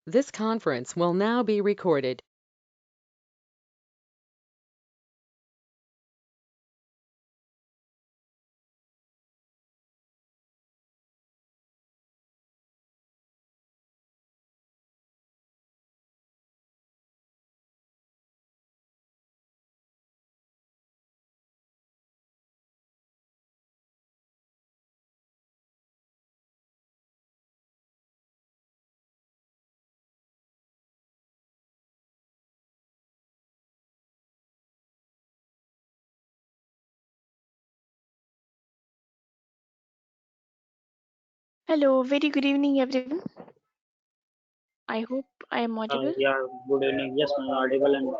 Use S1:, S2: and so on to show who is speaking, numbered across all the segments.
S1: This conference will now be recorded.
S2: Hello, very good evening, everyone. I hope I am audible.
S3: Yeah, good evening. Yes, I'm audible and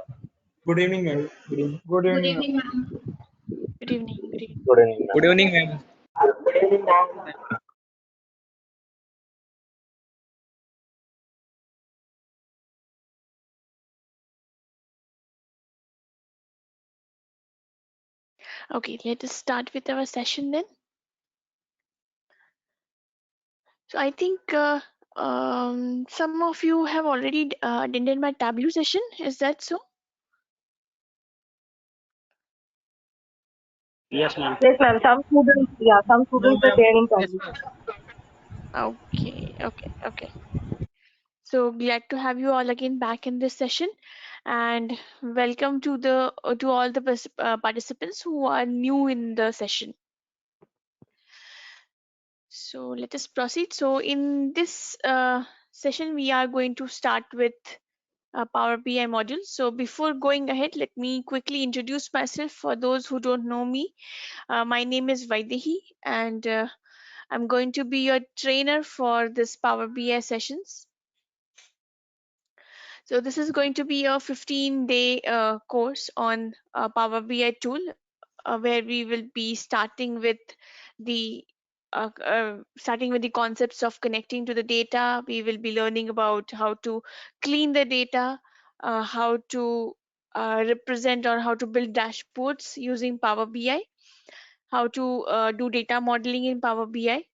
S4: Good evening, ma'am. Good evening.
S5: Good evening, ma'am.
S2: Good evening. Good evening.
S6: Good evening,
S4: Good
S6: ma'am.
S4: evening, ma'am.
S2: Okay, let us start with our session then. So I think some of you have already attended my Tableau session. Is that so?
S3: yes, ma'am.
S7: Yes, ma'am. Some
S4: No,
S7: students are
S4: ma'am.
S7: there in
S4: Yes,
S7: public.
S4: ma'am.
S2: Okay. So glad to have you all again back in this session, and welcome to the to all the participants who are new in the session. So let us proceed. So in this session, we are going to start with Power BI module. So before going ahead, let me quickly introduce myself for those who don't know me. My name is Vaidehi, and I'm going to be your trainer for this Power BI sessions. So this is going to be a 15-day course on Power BI tool, where we will be the starting with the concepts of connecting to the data. We will be learning about how to clean the data, how to represent or how to build dashboards using Power BI, how to do data modeling in Power BI.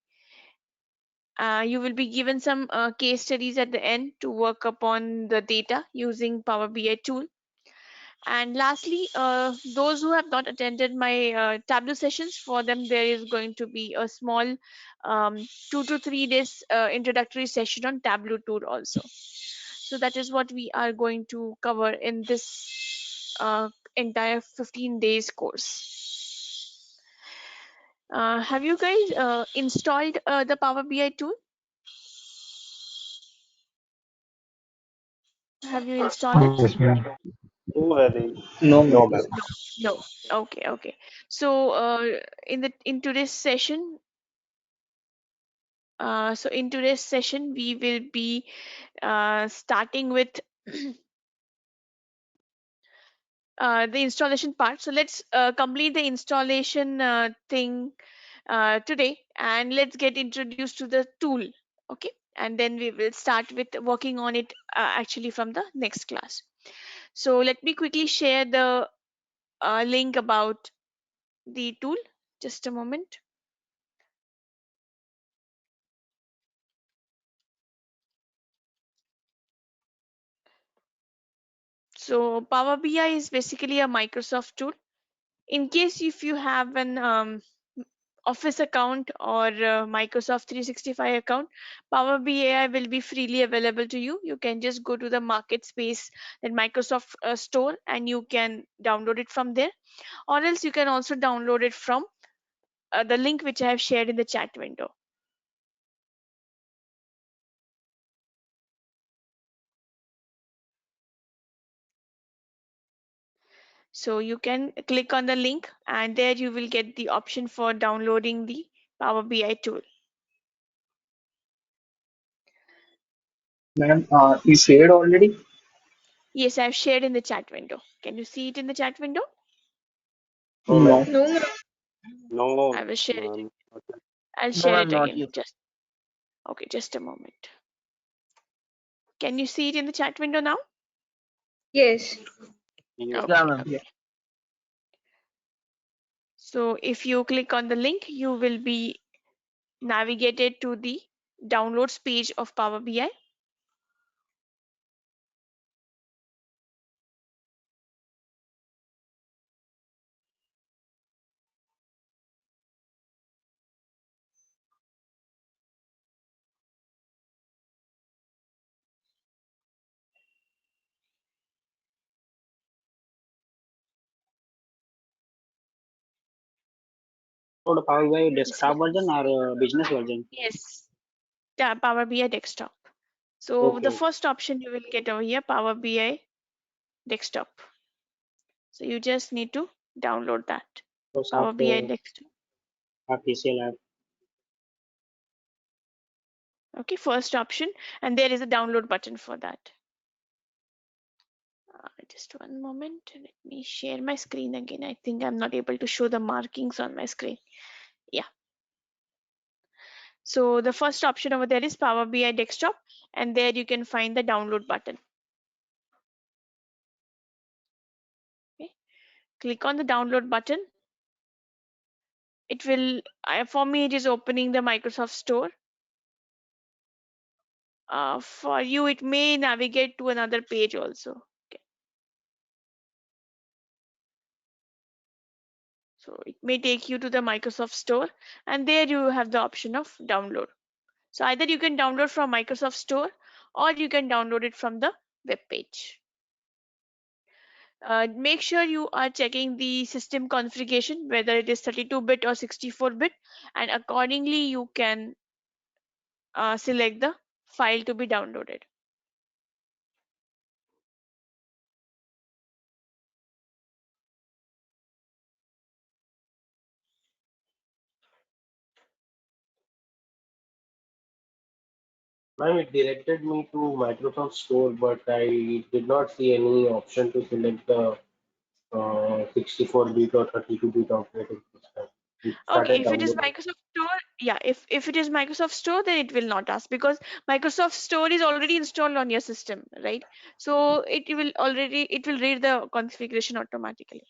S2: You will be given some case studies at the end to work upon the data using Power BI tool. And lastly, those who have not attended my Tableau sessions, for them there is going to be a small 2 to 3 days introductory session on Tableau tool also. So that is what we are going to cover in this entire 15 days course. Have you guys installed the Power BI tool? Have you installed it?
S6: Yes, ma'am.
S3: Too very.
S4: No,
S6: No,
S4: ma'am.
S6: ma'am.
S2: No. Okay. So in today's session, we will be starting with the installation part. So let's complete the installation thing today, and let's get introduced to the tool. Okay, and then we will start with working on it actually from the next class. So let me quickly share the link about the tool. Just a moment. So Power BI is basically a Microsoft tool. In case if you have an Office account or Microsoft 365 account, Power BI will be freely available to you. You can just go to the market space that Microsoft store and you can download it from there, or else you can also download it from the link which I have shared in the chat window. So you can click on the link and there you will get the option for downloading the Power BI tool.
S4: Ma'am, you shared already?
S2: Yes, I've shared in the chat window. Can you see it in the chat window?
S6: No, ma'am.
S4: No.
S5: No, ma'am.
S2: I
S3: No,
S2: will share it.
S3: ma'am.
S2: I'll
S4: No,
S2: share
S4: ma'am,
S2: it
S4: not
S2: again.
S4: yet.
S2: Just a moment. Can you see it in the chat window now?
S5: Yes.
S3: Yes.
S4: Yeah,
S2: Okay,
S4: ma'am.
S2: okay. So if you click on the link, you will be navigated to the downloads page of Power BI.
S6: For the Power BI desktop version or business version?
S2: Yes, Power BI desktop. So the
S6: Okay.
S2: first option you will get over here, Power BI desktop. So you just need to download that,
S6: So
S2: Power BI
S6: software,
S2: desktop.
S6: PCL app.
S2: Okay, first option, and there is a download button for that. Just one moment, let me share my screen again. I think I'm not able to show the markings on my screen. Yeah. So the first option over there is Power BI desktop, and there you can find the download button. Okay. Click on the download button. It will, for me, it is opening the Microsoft Store. For you, it may navigate to another page also. Okay. So it may take you to the Microsoft Store, and there you have the option of download. So either you can download from Microsoft Store or you can download it from the web page. Make sure you are checking the system configuration, whether it is 32-bit or 64-bit, and accordingly you can select the file to be downloaded.
S8: Ma'am, it directed me to Microsoft Store, but I did not see any option to select the 64-bit or 32-bit operating system. It
S2: Okay,
S8: started
S2: if it is
S8: downloading.
S2: Microsoft Store, yeah, if it is Microsoft Store, then it will not ask because Microsoft Store is already installed on your system, right? So it will read the configuration automatically.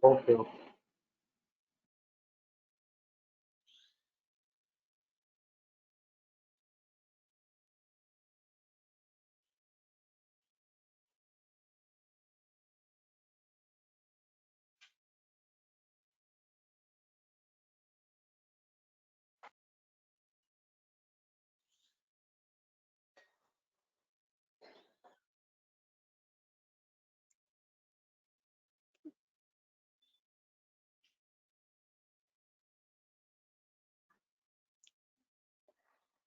S8: Okay, okay.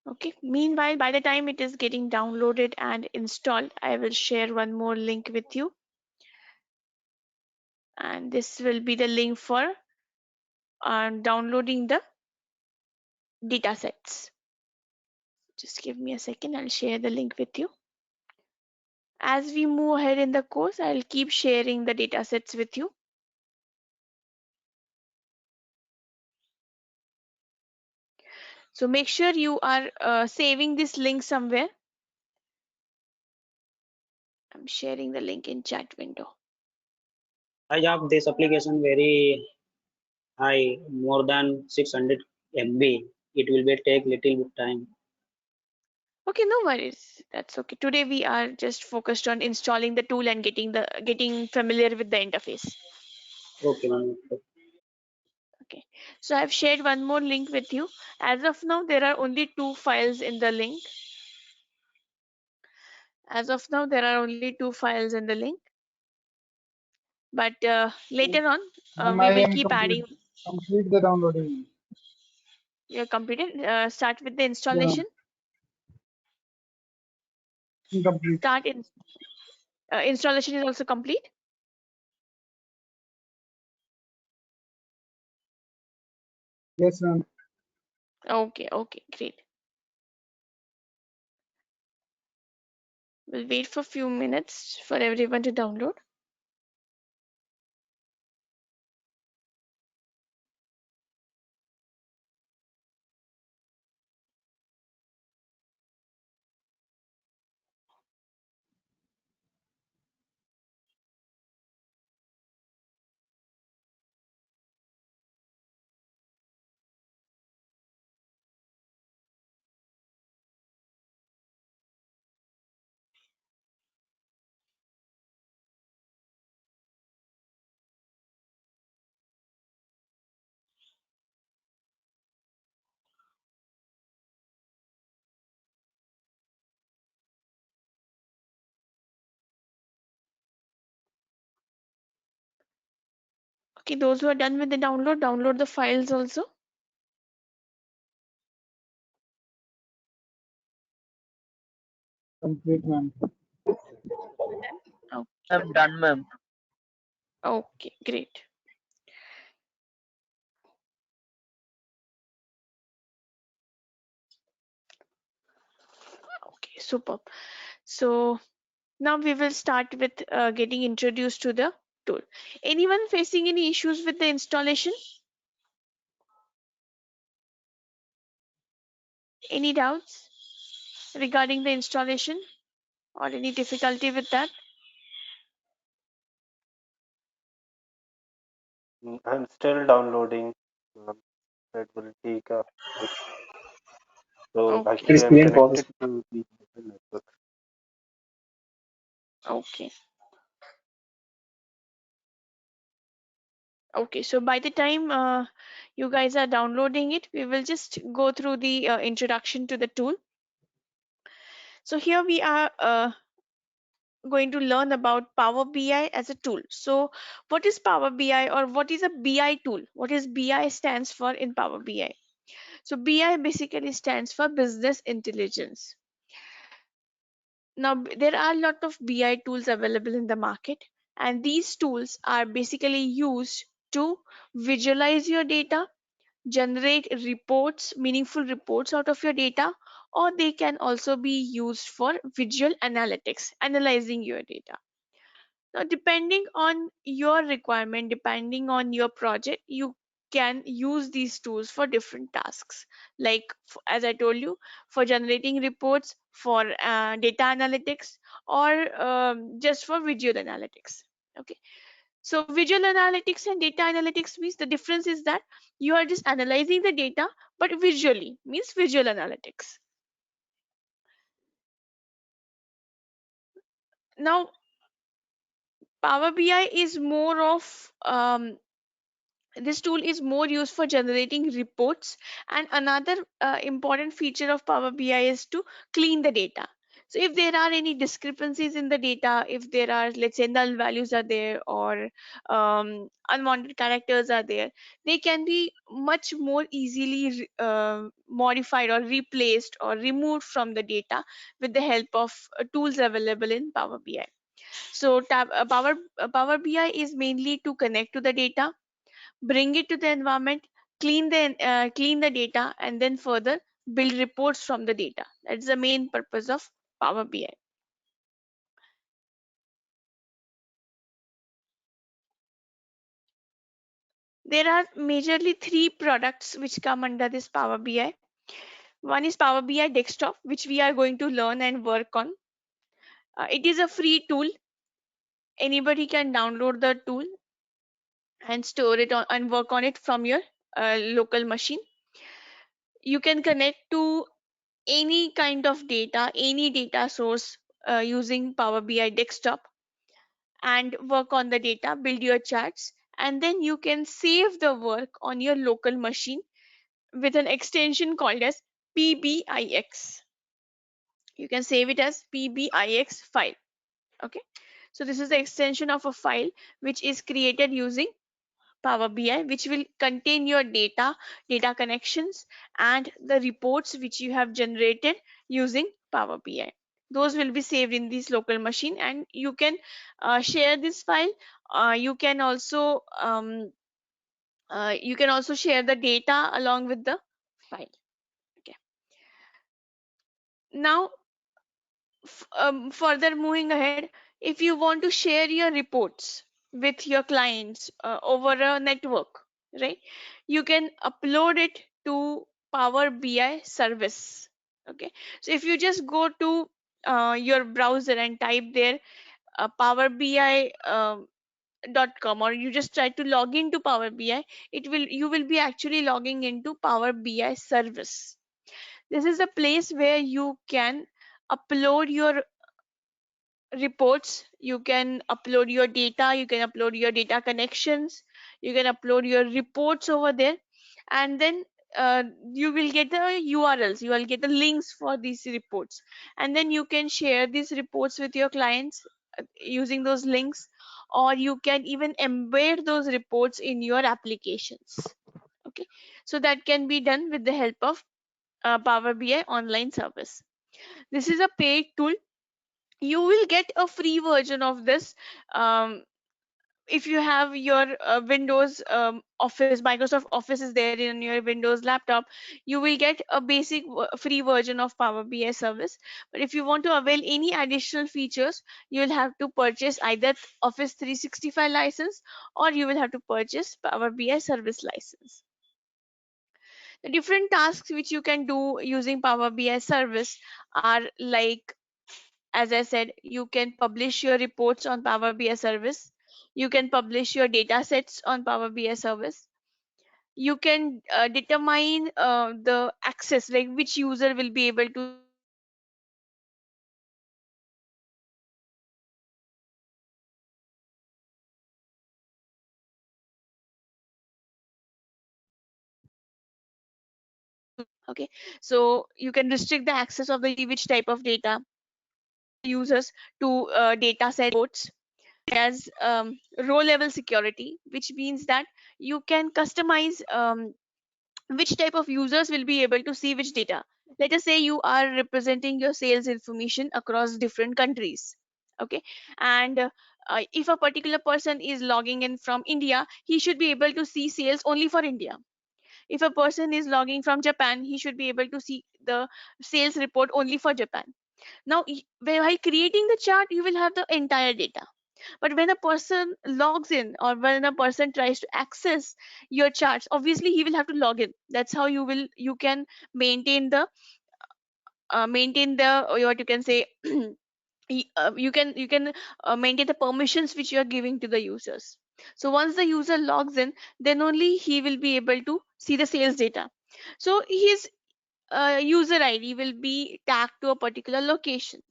S2: Okay. Meanwhile, by the time it is getting downloaded and installed, I will share one more link with you. And this will be the link for downloading the data sets. Just give me a second, I'll share the link with you. As we move ahead in the course, I'll keep sharing the data sets with you. So make sure you are saving this link somewhere. I'm sharing the link in chat window.
S6: Size of this application very high, more than 600 MB. It will be take little bit time.
S2: Okay, no worries. That's okay. Today we are just focused on installing the tool and getting familiar with the interface.
S6: Okay, ma'am.
S2: Okay. So I've shared one more link with you. As of now, there are only 2 files in the link. As of now, there are only 2 files in the link. But later on,
S9: Ma'am,
S2: we
S9: I
S2: will
S9: am
S2: keep adding.
S9: complete the downloading.
S2: You're completed. Start with the
S9: Yeah,
S2: installation.
S9: incomplete.
S2: Start in. Installation is also complete.
S9: Yes, ma'am.
S2: Okay, okay, great. We'll wait for a few minutes for everyone to download. Okay, those who are done with the download, download the files also.
S9: Complete, ma'am.
S2: Okay.
S10: I'm done, ma'am.
S2: Okay, great. Okay, superb. So now we will start with getting introduced to the tool. Anyone facing any issues with the installation? Any doubts regarding the installation or any difficulty with that?
S3: I'm still downloading. That will take a bit. So
S2: Okay.
S3: actually, I'm
S4: Screen pause.
S3: connected to the network.
S2: Okay. Okay, so by the time you guys are downloading it, we will just go through the introduction to the tool. So here we are going to learn about Power BI as a tool. So what is Power BI, or what is a BI tool? What is BI stands for in Power BI? So BI basically stands for business intelligence. Now there are a lot of BI tools available in the market, and these tools are basically used to visualize your data, generate reports, meaningful reports out of your data, or they can also be used for visual analytics, analyzing your data. Now, depending on your requirement, depending on your project, you can use these tools for different tasks. Like, as I told you, for generating reports, for data analytics, or just for visual analytics. Okay. So visual analytics and data analytics means the difference is that you are just analyzing the data, but visually means visual analytics. Now, Power BI is more of this tool is more used for generating reports, and another important feature of Power BI is to clean the data. So if there are any discrepancies in the data, if there are, let's say, null values are there, or unwanted characters are there, they can be much more easily modified or replaced or removed from the data with the help of tools available in Power BI. So Power BI is mainly to connect to the data, bring it to the environment, clean the data, and then further build reports from the data. That's the main purpose of Power BI. There are majorly three products which come under this Power BI. One is Power BI Desktop, which we are going to learn and work on. It is a free tool. Anybody can download the tool and store it on and work on it from your local machine. You can connect to any kind of data, any data source using Power BI Desktop, and work on the data, build your charts, and then you can save the work on your local machine with an extension called as PBIX. You can save it as PBIX file. Okay, so this is the extension of a file which is created using Power BI, which will contain your data, data connections, and the reports which you have generated using Power BI. Those will be saved in this local machine, and you can share this file. You can also share the data along with the file. Okay. Now, further moving ahead, if you want to share your reports with your clients over a network, right, you can upload it to Power BI service. Okay, so if you just go to your browser and type there Power BI .com, or you just try to log into Power BI, you will be actually logging into Power BI service. This is a place where you can upload your reports, you can upload your data, you can upload your data connections, you can upload your reports over there, and then you will get the URLs, you will get the links for these reports, and then you can share these reports with your clients using those links, or you can even embed those reports in your applications. Okay, so that can be done with the help of Power BI online service. This is a paid tool. You will get a free version of this. If you have your Windows Office, Microsoft Office is there in your Windows laptop, you will get a basic free version of Power BI service. But if you want to avail any additional features, you will have to purchase either Office 365 license, or you will have to purchase Power BI service license. The different tasks which you can do using Power BI service are like, as I said, you can publish your reports on Power BI service. You can publish your data sets on Power BI service. You can determine the access, like which user will be able to okay. So you can restrict the access of the which type of data users to data set reports. As row level security, which means that you can customize which type of users will be able to see which data. Let us say you are representing your sales information across different countries. Okay, and if a particular person is logging in from India, he should be able to see sales only for India. If a person is logging from Japan, he should be able to see the sales report only for Japan. Now, while creating the chart, you will have the entire data. But when a person logs in, or when a person tries to access your charts, obviously he will have to log in. That's how you can maintain the what you can say you can maintain the permissions which you are giving to the users. So once the user logs in, then only he will be able to see the sales data. So his user ID will be tagged to a particular location,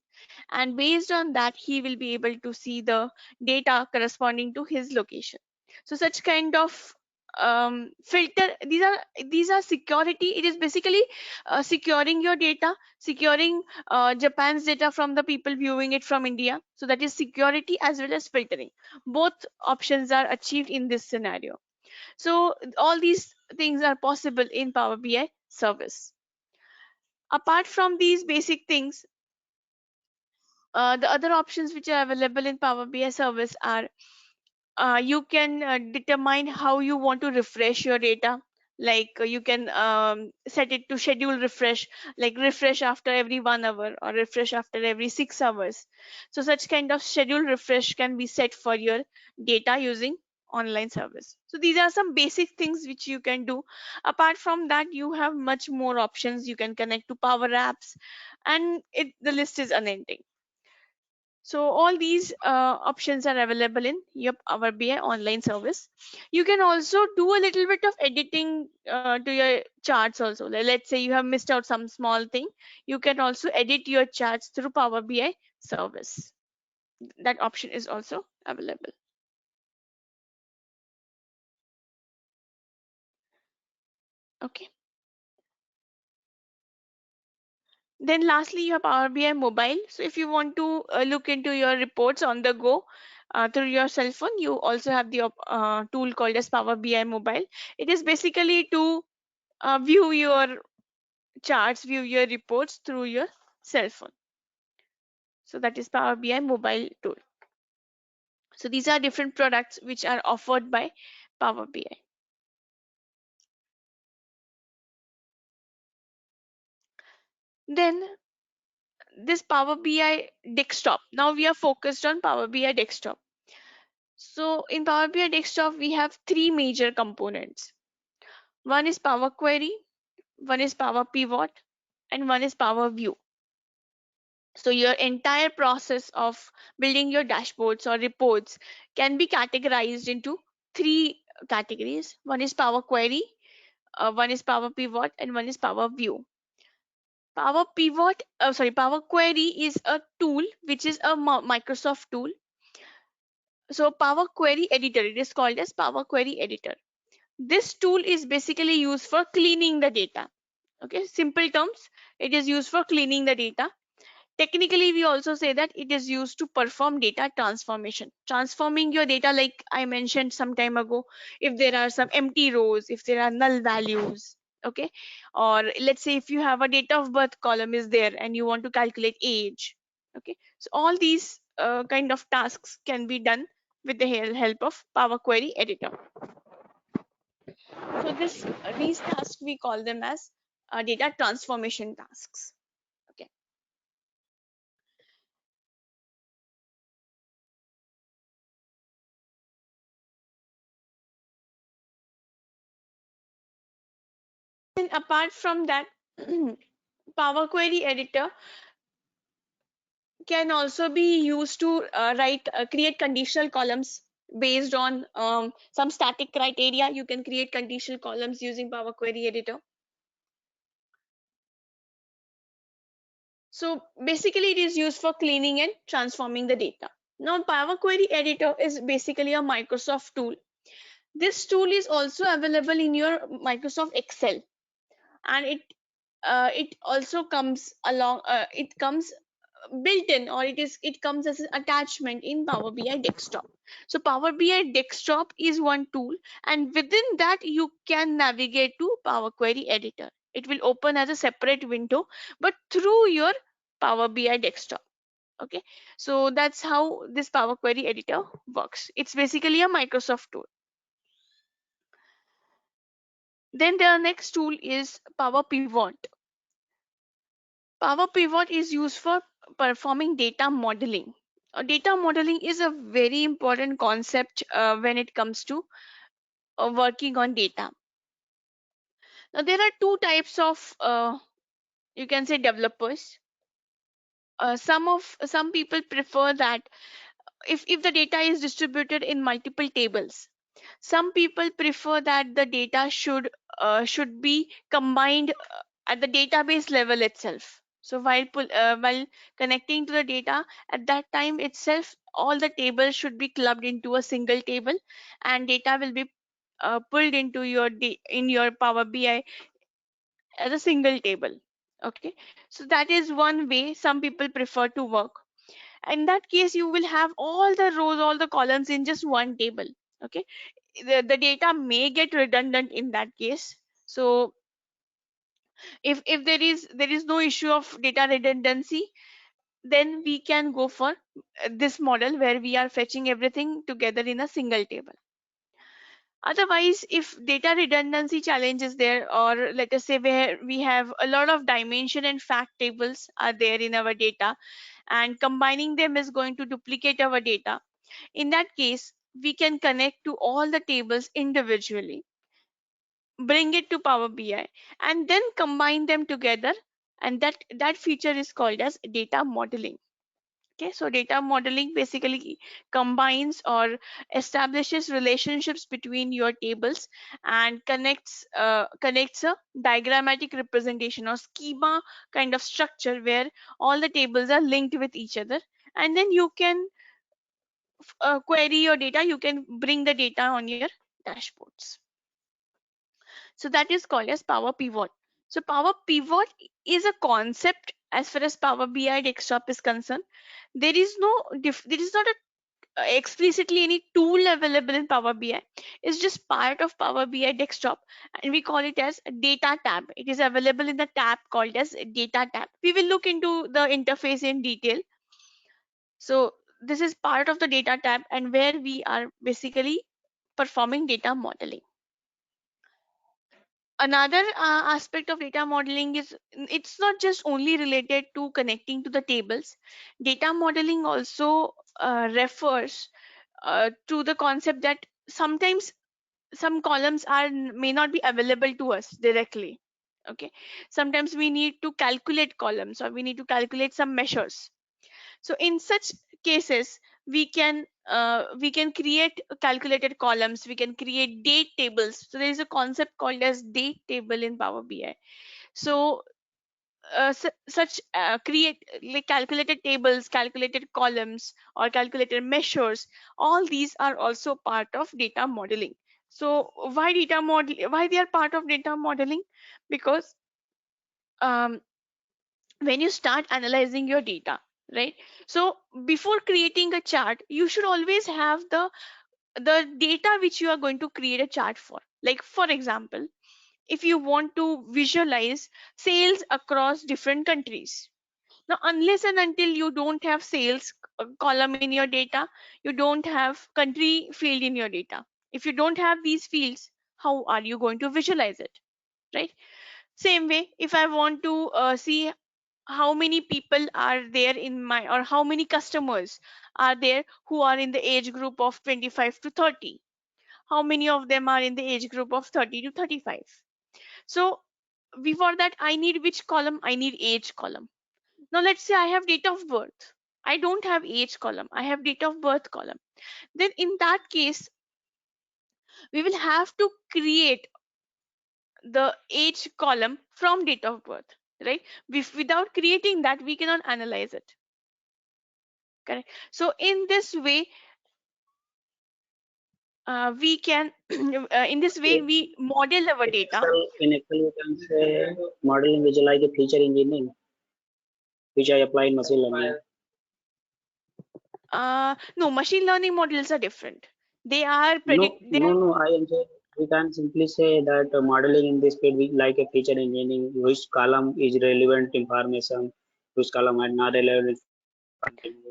S2: and based on that he will be able to see the data corresponding to his location. So such kind of filter, these are security. It is basically securing your data, securing Japan's data from the people viewing it from India. So that is security as well as filtering. Both options are achieved in this scenario. So all these things are possible in Power BI service. Apart from these basic things, the other options which are available in Power BI service are you can determine how you want to refresh your data. Like you can set it to schedule refresh, like refresh after every 1 hour or refresh after every 6 hours. So such kind of schedule refresh can be set for your data using online service. So these are some basic things which you can do. Apart from that, you have much more options. You can connect to Power Apps, and the list is unending. So all these options are available in your Power BI online service. You can also do a little bit of editing to your charts also. Let's say you have missed out some small thing. You can also edit your charts through Power BI service. That option is also available. Okay. Then lastly, you have Power BI mobile. So if you want to look into your reports on the go through your cell phone, you also have the tool called as Power BI mobile. It is basically to view your charts, view your reports through your cell phone. So that is Power BI mobile tool. So these are different products which are offered by Power BI. Then this Power BI desktop. Now we are focused on Power BI desktop. So in Power BI desktop, we have three major components. One is Power Query, one is Power Pivot, and one is Power View. So your entire process of building your dashboards or reports can be categorized into three categories. One is Power Query, one is Power Pivot, and one is Power View. Power Query is a tool which is a Microsoft tool. So Power Query Editor, it is called as Power Query Editor. This tool is basically used for cleaning the data. Okay, simple terms, it is used for cleaning the data. Technically, we also say that it is used to perform data transformation, transforming your data, like I mentioned some time ago. If there are some empty rows, if there are null values, okay, or let's say if you have a date of birth column is there and you want to calculate age, okay, so all these kind of tasks can be done with the help of Power Query Editor. So these tasks we call them as data transformation tasks. Okay. And apart from that, Power Query Editor can also be used to create conditional columns based on some static criteria. You can create conditional columns using Power Query Editor. So basically, it is used for cleaning and transforming the data. Now, Power Query Editor is basically a Microsoft tool. This tool is also available in your Microsoft Excel, and it also comes along. It comes built in, or it comes as an attachment in Power BI Desktop. So Power BI Desktop is one tool, and within that you can navigate to Power Query Editor. It will open as a separate window, but through your Power BI Desktop. Okay, so that's how this Power Query Editor works. It's basically a Microsoft tool. Then the next tool is Power Pivot. Power Pivot is used for performing data modeling. Data modeling is a very important concept when it comes to working on data. Now, there are two types of, you can say, developers. Some people prefer that if the data is distributed in multiple tables, some people prefer that the data should be combined at the database level itself. So while connecting to the data, at that time itself, all the tables should be clubbed into a single table, and data will be pulled into in your Power BI as a single table. Okay, so that is one way some people prefer to work. In that case, you will have all the rows, all the columns in just one table. Okay, the data may get redundant in that case. So if there is no issue of data redundancy, then we can go for this model where we are fetching everything together in a single table. Otherwise, if data redundancy challenge is there, or let us say where we have a lot of dimension and fact tables are there in our data, and combining them is going to duplicate our data, in that case we can connect to all the tables individually, bring it to Power BI, and then combine them together, and that feature is called as data modeling. Okay, so data modeling basically combines or establishes relationships between your tables and connects a diagrammatic representation or schema kind of structure where all the tables are linked with each other, and then you can query your data, you can bring the data on your dashboards. So that is called as Power Pivot. So Power Pivot is a concept as far as Power BI Desktop is concerned. There is not explicitly any tool available in Power BI. It's just part of Power BI Desktop, and we call it as a data tab. It is available in the tab called as data tab. We will look into the interface in detail. So this is part of the data tab, and where we are basically performing data modeling. Another aspect of data modeling is it's not just only related to connecting to the tables. Data modeling also refers to the concept that sometimes some columns may not be available to us directly. Okay, sometimes we need to calculate columns, or we need to calculate some measures. So in such cases, we can create calculated columns, we can create date tables. So there is a concept called as date table in Power BI. So such create like calculated tables, calculated columns, or calculated measures, all these are also part of data modeling. So why they are part of data modeling? Because when you start analyzing your data, right? So before creating a chart, you should always have the data which you are going to create a chart for. Like for example, if you want to visualize sales across different countries, now unless and until you don't have sales column in your data, you don't have country field in your data. If you don't have these fields, how are you going to visualize it, right? Same way, if I want to see how many people are there in my, or how many customers are there who are in the age group of 25 to 30, how many of them are in the age group of 30 to 35. So before that, I need which column? I need age column. Now let's say I have date of birth. I don't have age column, I have date of birth column. Then in that case, we will have to create the age column from date of birth, right? Without creating that, we cannot analyze it. Correct. So in this way, we can in this way we model our data.
S6: In Excel, you can say modeling visualize a feature engineering, which I apply in machine learning.
S2: No, machine learning models are different. They are
S6: No, I am saying we can simply say that modeling in this field we like a feature engineering, which column is relevant information, which column is not relevant.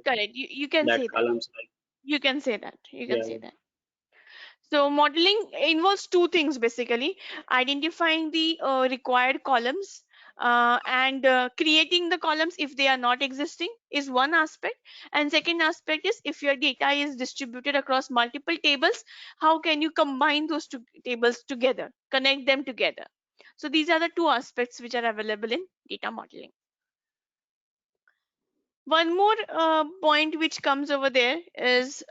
S2: correct. You can
S6: That
S2: say that.
S6: columns like
S2: You can say that. You can say
S6: yeah.
S2: that. So modeling involves two things basically: identifying the required columns, and creating the columns if they are not existing is one aspect. And second aspect is, if your data is distributed across multiple tables, how can you combine those two tables together, connect them together? So these are the two aspects which are available in data modeling. One more point which comes over there is,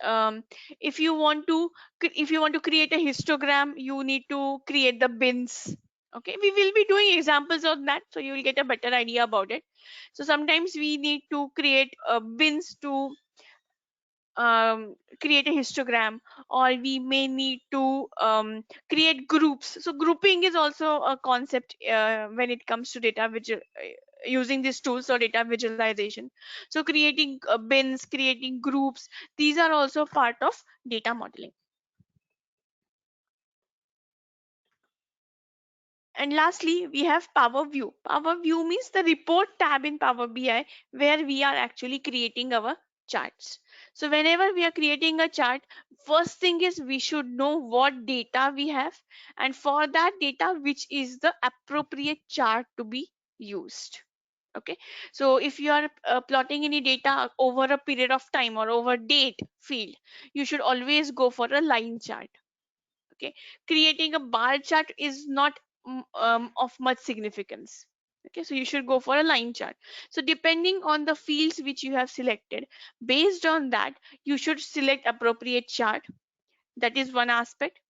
S2: if you want to create a histogram, you need to create the bins. Okay, we will be doing examples of that, so you will get a better idea about it. So sometimes we need to create bins to create a histogram, or we may need to create groups. So grouping is also a concept when it comes to data using these tools or data visualization. So creating bins, creating groups, these are also part of data modeling. And lastly, we have Power View. Power View means the report tab in Power BI, where we are actually creating our charts. So whenever we are creating a chart, first thing is we should know what data we have, and for that data, which is the appropriate chart to be used. Okay, so if you are plotting any data over a period of time or over date field, you should always go for a line chart. Okay, creating a bar chart is not of much significance. Okay, so you should go for a line chart. So depending on the fields which you have selected, based on that, you should select appropriate chart. That is one aspect.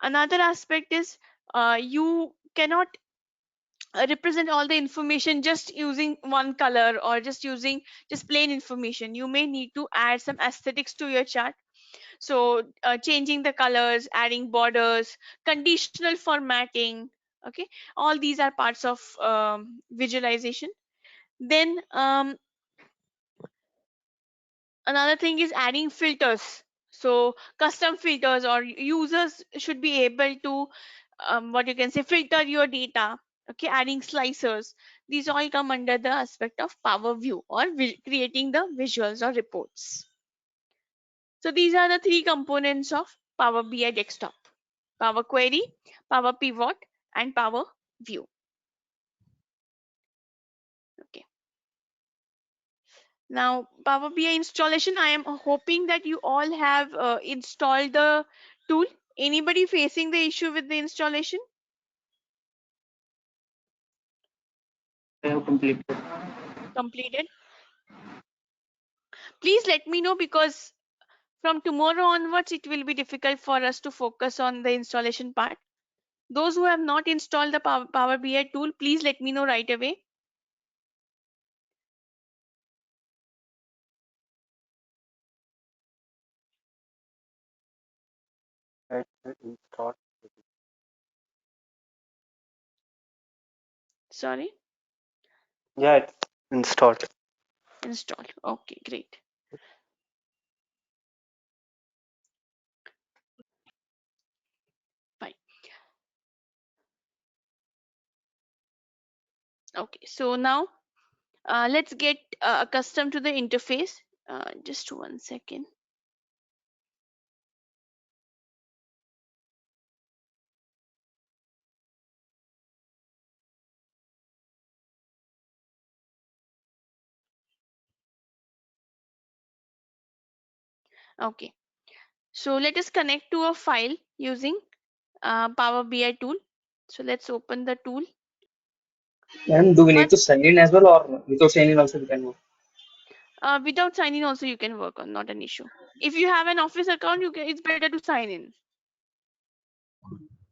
S2: Another aspect is, you cannot represent all the information just using one color, or just plain information. You may need to add some aesthetics to your chart. So changing the colors, adding borders, conditional formatting. Okay, all these are parts of visualization. Then another thing is adding filters. So custom filters, or users should be able to what you can say, filter your data. Okay, adding slicers. These all come under the aspect of Power View, or creating the visuals or reports. So these are the three components of Power BI desktop: Power Query, Power Pivot, and Power View. Okay. Now, Power BI installation, I am hoping that you all have installed the tool. Anybody facing the issue with the installation?
S4: I have completed.
S2: Completed? Please let me know, because from tomorrow onwards, it will be difficult for us to focus on the installation part. Those who have not installed the Power BI tool, please let me know right away.
S3: Let's install.
S2: Sorry.
S3: Yeah, it's installed.
S2: Installed. Okay, great. Fine. Okay, so now let's get accustomed to the interface. Just 1 second. Okay, so let us connect to a file using Power BI tool. So let's open the tool.
S4: And do we need
S2: Once,
S4: to sign in as well, or without sign in also we can work?
S2: without signing also you can work on, not an issue. If you have an Office account, it's better to sign in.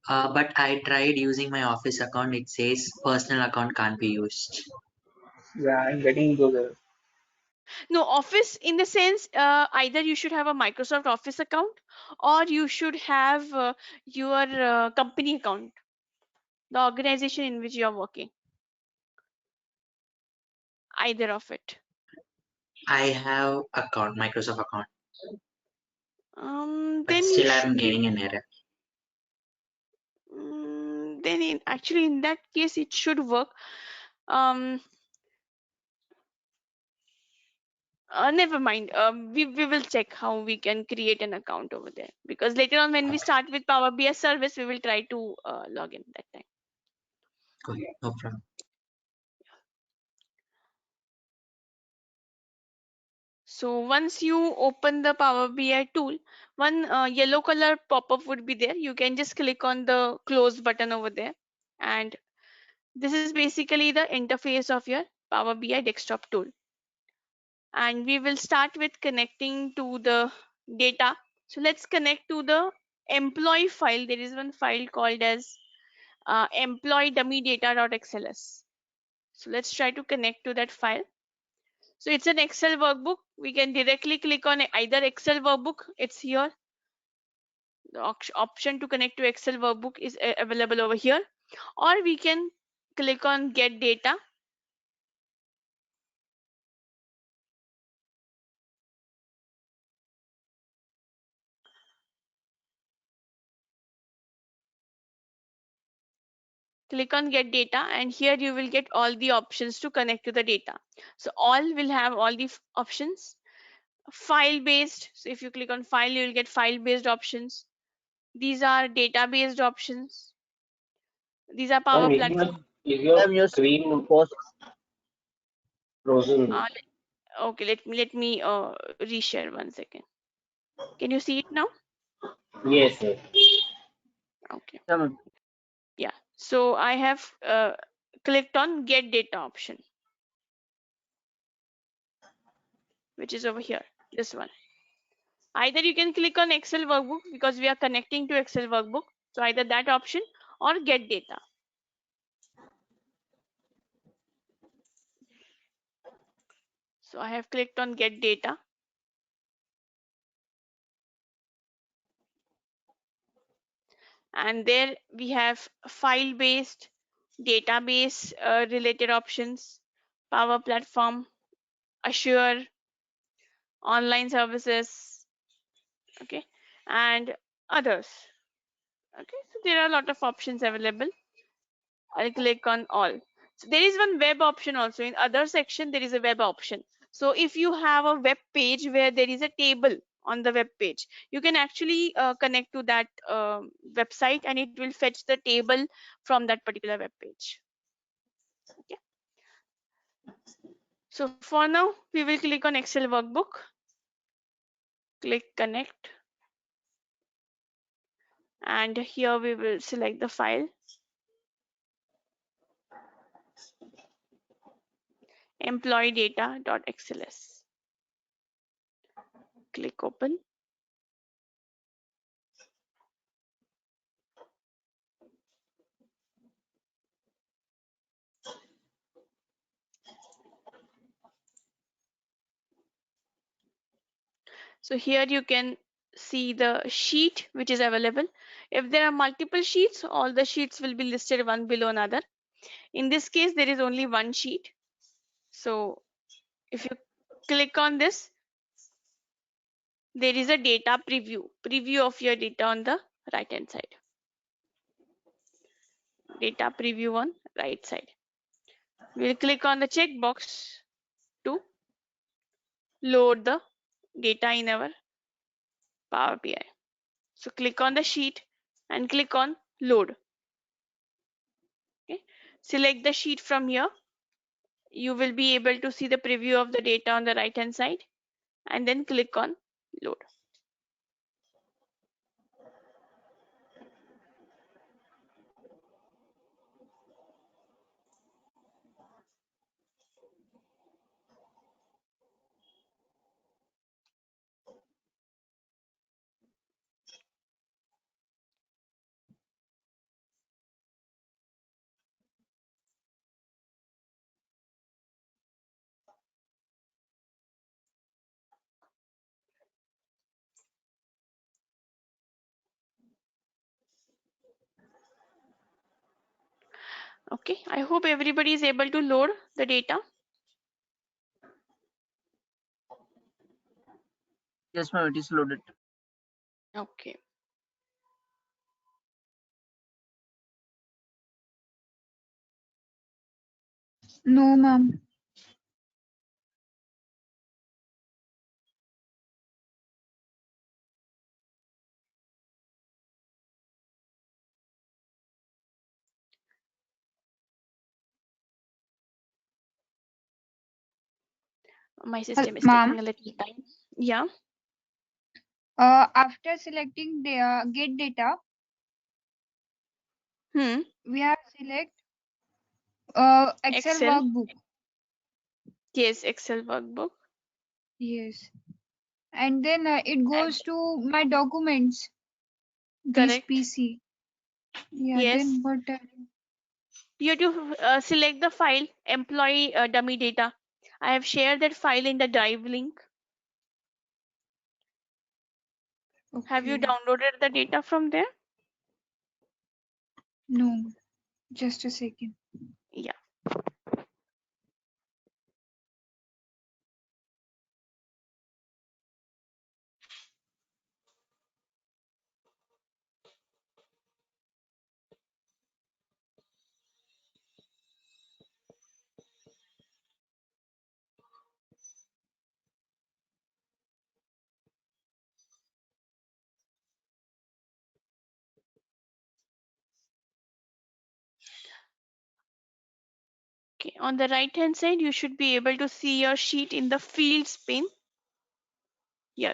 S10: But I tried using my Office account. It says personal account can't be used.
S4: Yeah, I'm getting those errors.
S2: No, Office in the sense, either you should have a Microsoft Office account or you should have your company account, the organization in which you are working. Either of it.
S10: I have account, Microsoft account, but
S2: Then you
S10: still
S2: should.
S10: I'm getting an error.
S2: Then actually in that case it should work. Never mind. We will check how we can create an account over there, because later on when we start with Power BI service, we will try to log in that time.
S10: Okay, no problem.
S2: So once you open the Power BI tool, one yellow color pop-up would be there. You can just click on the close button over there, and this is basically the interface of your Power BI desktop tool. And we will start with connecting to the data. So let's connect to the employee file. There is one file called as employee dummy data.xls. So let's try to connect to that file. So it's an Excel workbook. We can directly click on either Excel workbook. It's here. The option to connect to Excel workbook is available over here, or we can click on get data. Click on get data, and here you will get all the options to connect to the data. So all will have all the options. File based, so if you click on file, you will get file based options. These are data based options. These are Power
S8: Ma'am,
S2: Platform.
S8: is your screen frozen?
S2: Okay, let me reshare 1 second. Can you see it now?
S8: Yes, sir.
S2: Okay. Yeah, so I have clicked on get data option, which is over here, this one. Either you can click on Excel workbook, because we are connecting to Excel workbook. So either that option or get data. So I have clicked on get data. And there we have file based, database related options, Power Platform, Azure, online services, okay, and others. Okay, so there are a lot of options available. I'll click on all. So there is one web option also. In other section, there is a web option. So if you have a web page where there is a table on the web page, you can actually connect to that website, and it will fetch the table from that particular web page. Okay. So for now, we will click on Excel workbook. Click connect. And here we will select the file. Employee data.xls. Click open. So here you can see the sheet which is available. If there are multiple sheets, all the sheets will be listed one below another. In this case, there is only one sheet. So if you click on this, there is a data preview of your data on the right hand side. Data preview on right side. We'll click on the checkbox to load the data in our Power BI. So click on the sheet and click on load. Okay. Select the sheet from here. You will be able to see the preview of the data on the right hand side, and then click on load. Okay, I hope everybody is able to load the data.
S11: Yes, ma'am, it is loaded.
S2: Okay.
S5: No, ma'am.
S2: My system is
S5: Ma'am,
S2: taking a little time. Yeah.
S5: after selecting the get data, we have select Excel workbook.
S2: Yes, Excel workbook.
S5: Yes. And then it goes to my documents. This
S2: Correct.
S5: PC. Yeah,
S2: Yes.
S5: then what?
S2: You have to select the file employee dummy data. I have shared that file in the drive link.
S5: Okay.
S2: Have you downloaded the data from there?
S5: No, just a second.
S2: Yeah. Okay. On the right hand side, you should be able to see your sheet in the fields pane here,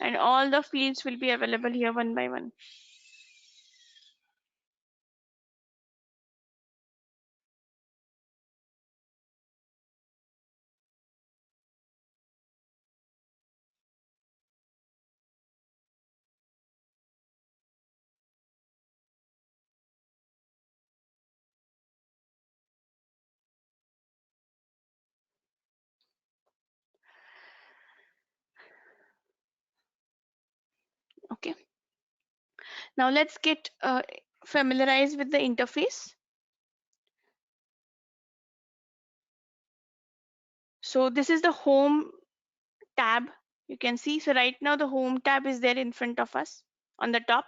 S2: and all the fields will be available here one by one. Okay. Now let's get familiarized with the interface. So this is the home tab. You can see. So right now the home tab is there in front of us on the top.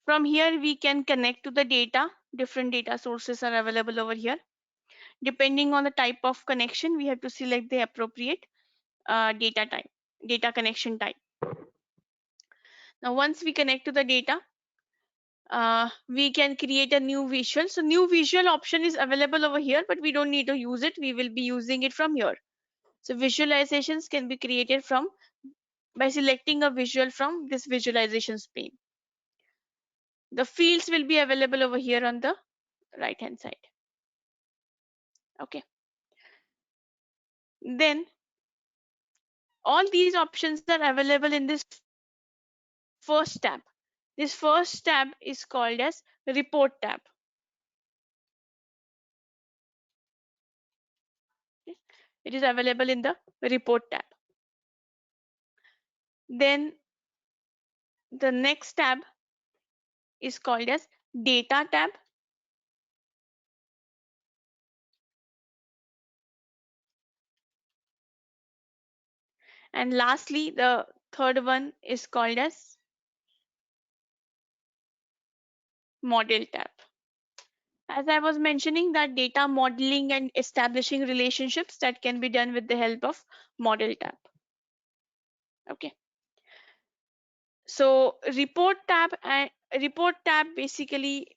S2: From here, we can connect to the data. Different data sources are available over here. Depending on the type of connection, we have to select the appropriate data type, data connection type. Now, once we connect to the data, we can create a new visual. So new visual option is available over here, but we don't need to use it. We will be using it from here. So visualizations can be created from by selecting a visual from this visualizations pane. The fields will be available over here on the right hand side. Okay. Then all these options are available in this first tab. This first tab is called as report tab. It is available in the report tab. Then the next tab is called as data tab. And lastly, the third one is called as model tab. As I was mentioning, that data modeling and establishing relationships that can be done with the help of model tab. Okay. So report tab basically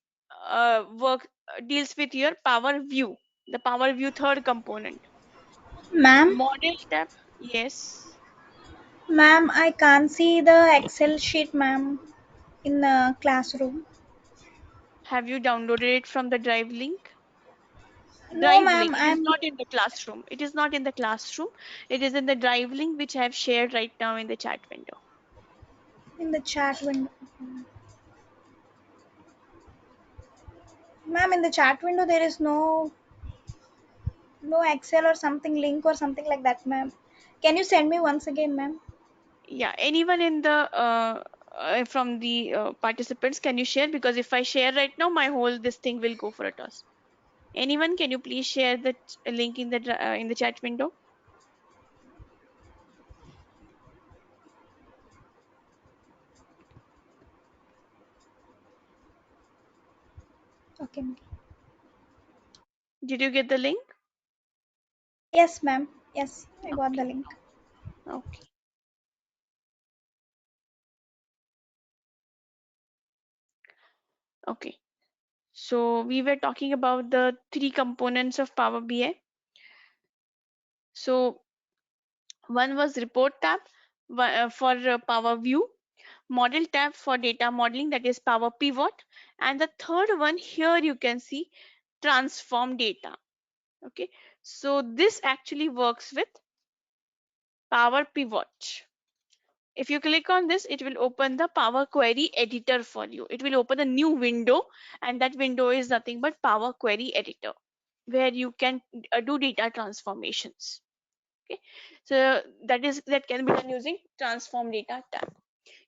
S2: deals with your Power View, the Power View third component.
S7: Ma'am,
S2: Model tab, yes.
S7: ma'am, I can't see the Excel sheet, ma'am, in the classroom.
S2: Have you downloaded it from the Drive link?
S7: No,
S2: Drive
S7: ma'am,
S2: link. It is
S7: I'm
S2: not in the classroom. It is not in the classroom. It is in the Drive link which I have shared right now in the chat window.
S7: in the chat window. Ma'am, in the chat window there is no Excel or something link or something like that, ma'am. Can you send me once again, ma'am?
S2: Yeah, anyone in the from the participants, can you share? Because if I share right now, my whole this thing will go for a toss. Anyone, can you please share the link in the chat window?
S7: Okay.
S2: Did you get the link?
S7: Yes, ma'am. Yes, I got the
S2: Okay.
S7: link.
S2: Okay. Okay. So we were talking about the three components of Power BI. So one was report tab for Power View, model tab for data modeling, that is Power Pivot, and the third one here you can see transform data. Okay, so this actually works with Power Pivot. If you click on this, it will open the Power Query Editor for you. It will open a new window, and that window is nothing but Power Query Editor, where you can do data transformations. Okay, so that can be done using Transform Data tab.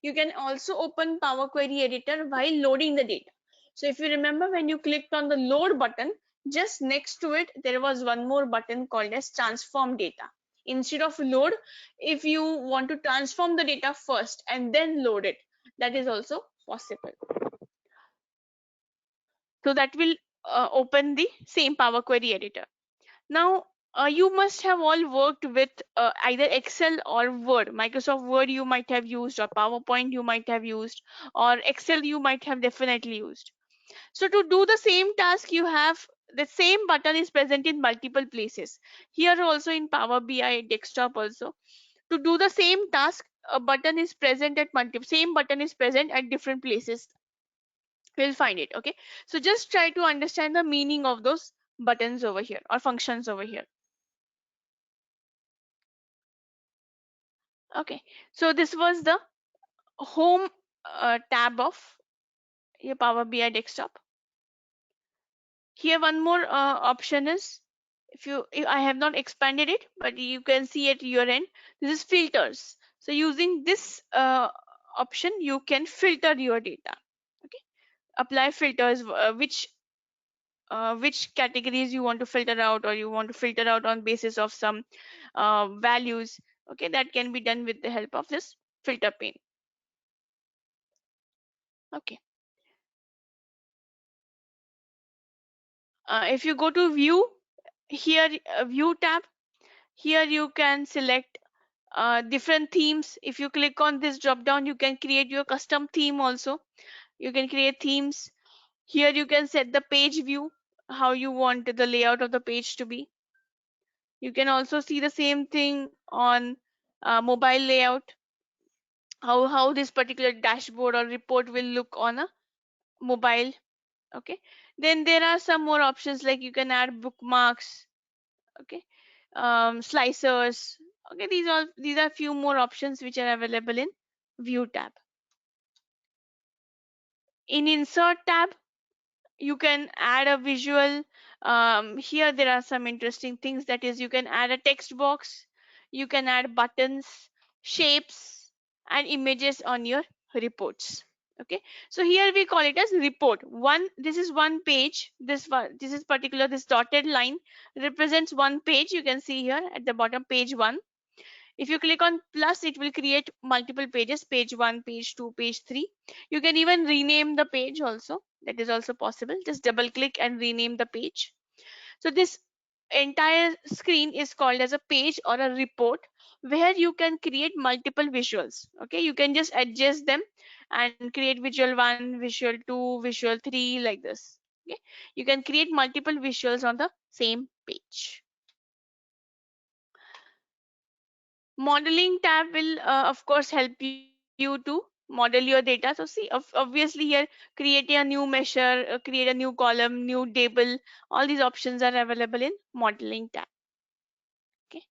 S2: You can also open Power Query Editor while loading the data. So if you remember, when you clicked on the load button, just next to it there was one more button called as transform data. Instead of load, if you want to transform the data first and then load it, that is also possible. So that will open the same Power Query Editor. Now, you must have all worked with either Excel or Word. Microsoft Word you might have used, or PowerPoint you might have used, or Excel you might have definitely used. So to do the same task, you have the same button is present in multiple places. Here also in Power BI desktop also. To do the same task, a button is present at same button is present at different places. We'll find it. Okay. So just try to understand the meaning of those buttons over here or functions over here. Okay, so this was the home tab of your Power BI desktop. Here one more option is, I have not expanded it, but you can see at your end, this is filters. So using this option, you can filter your data. Okay, apply filters, which categories you want to filter out, or you want to filter out on basis of some values. Okay, that can be done with the help of this filter pane. Okay. If you go to view, here view tab, here you can select different themes. If you click on this drop down, you can create your custom theme also. You can create themes. Here you can set the page view, how you want the layout of the page to be. You can also see the same thing on mobile layout, how this particular dashboard or report will look on a mobile. Okay, then there are some more options, like you can add bookmarks. Okay, slicers. Okay, these are few more options which are available in view tab. In insert tab, you can add a visual. Here there are some interesting things, that is, you can add a text box, you can add buttons, shapes, and images on your reports. Okay, so here we call it as report one. This is one page. This is particular, this dotted line represents one page. You can see here at the bottom, page 1. If you click on plus, it will create multiple pages, page 1, page 2, page 3. You can even rename the page also. That is also possible. Just double click and rename the page. So this entire screen is called as a page or a report, where you can create multiple visuals. Okay, you can just adjust them and create visual 1, visual 2, visual 3, like this. Okay, you can create multiple visuals on the same page. Modeling tab will of course help you to model your data. So see, obviously here, create a new measure, create a new column, new table, all these options are available in modeling tab. Okay,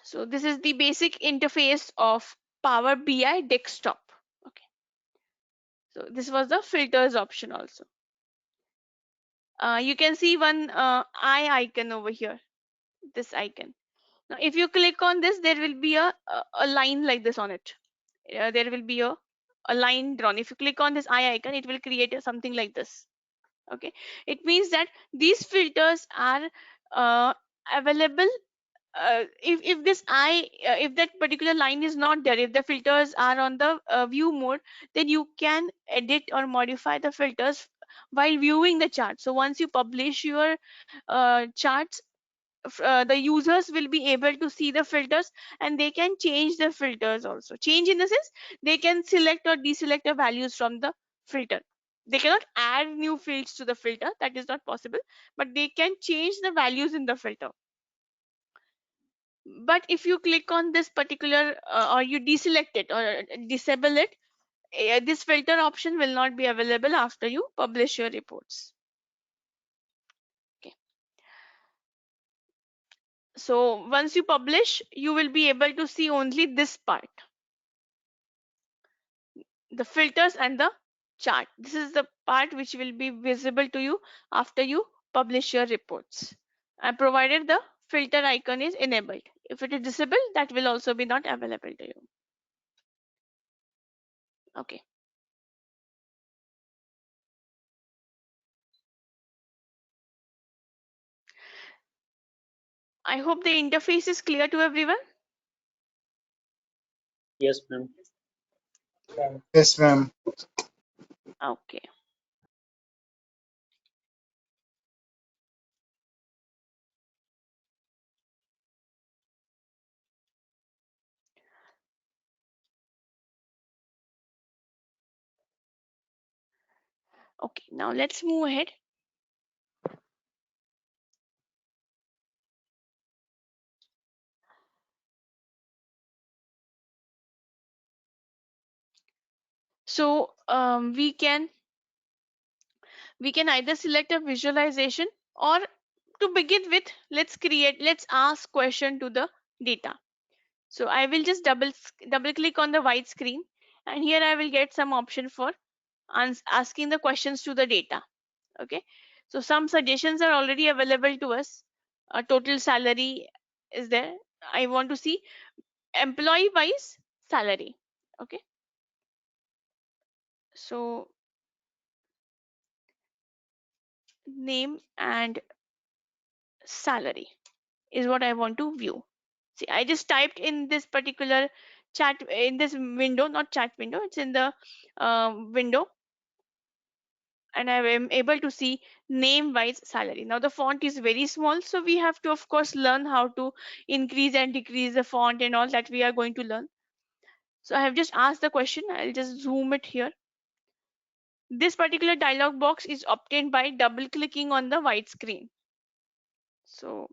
S2: so this is the basic interface of Power BI desktop. Okay, so this was the filters option also. You can see one eye icon over here, this icon. Now if you click on this, there will be a line like this on it. There will be a line drawn. If you click on this eye icon, it will create something like this. Okay, it means that these filters are available. If this eye, if that particular line is not there, if the filters are on the view mode, then you can edit or modify the filters while viewing the chart. So once you publish your charts, the users will be able to see the filters, and they can change the filters also. Change in the sense, they can select or deselect the values from the filter. They cannot add new fields to the filter, that is not possible, but they can change the values in the filter. But if you click on this particular or you deselect it or disable it, this filter option will not be available after you publish your reports. Okay, so once you publish, you will be able to see only this part, the filters and the chart. This is the part which will be visible to you after you publish your reports, and provided the filter icon is enabled. If it is disabled, that will also be not available to you. Okay, I hope the interface is clear to everyone.
S6: Yes, ma'am.
S9: Yes, ma'am.
S2: Okay, okay, now let's move ahead. So we can either select a visualization, or to begin with, let's ask question to the data. So I will just double click on the white screen, and here I will get some option for asking the questions to the data. Okay, so some suggestions are already available to us. Total salary is there. I want to see employee wise salary. Okay, so name and salary is what I want to view. See, I just typed in this particular chat, in this window, not chat window, it's in the window, and I am able to see name wise salary. Now the font is very small, so we have to of course learn how to increase and decrease the font and all that we are going to learn. So I have just asked the question. I'll just zoom it here. This particular dialog box is obtained by double clicking on the white screen. So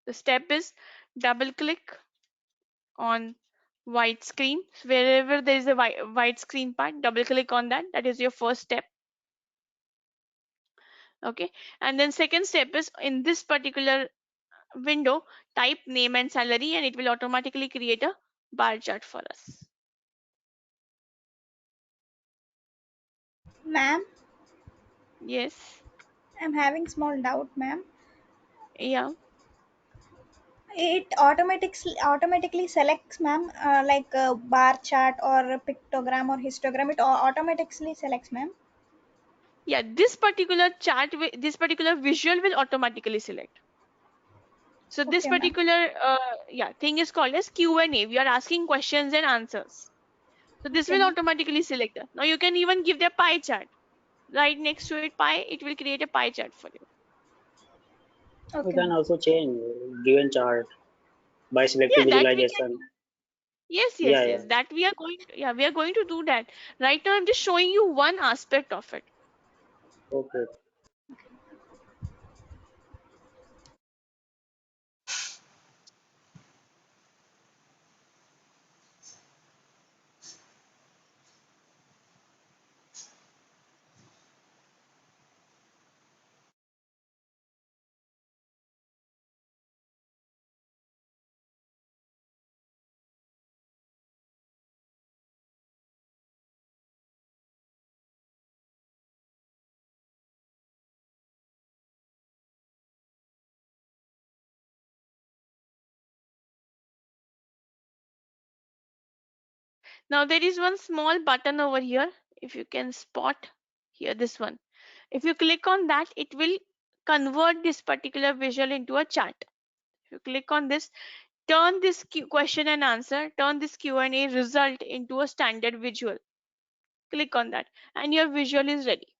S2: the step is double click on white screen. So wherever there is a white screen part, double click on that. That is your first step. Okay, and then second step is, in this particular window, type name and salary, and it will automatically create a bar chart for us.
S7: Ma'am,
S2: Yes.
S7: I'm having small doubt, ma'am.
S2: Yeah.
S7: It automatically selects, ma'am, like a bar chart or a pictogram or histogram. It automatically selects, ma'am.
S2: Yeah, this particular chart, this particular visual will automatically select. So this
S7: Okay, ma'am.
S2: particular thing is called as Q&A. We are asking questions and answers. So this
S7: Okay,
S2: will
S7: ma'am.
S2: automatically select that. Now you can even give the pie chart. Right next to it pie, it will create a pie chart for you.
S6: We
S7: Okay,
S6: can
S7: ma'am.
S6: also change given chart by selecting
S2: Yeah, that we can
S6: visualization.
S2: do. Yes,
S6: Yeah,
S2: yes,
S6: yeah.
S2: yes. That we are going to, yeah, we are going to do that. Right now I'm just showing you one aspect of it.
S6: Okay.
S2: Now there is one small button over here. If you can spot here, this one. If you click on that, it will convert this particular visual into a chart. If you click on this, turn this question and answer, turn this Q&A result into a standard visual. Click on that and your visual is ready.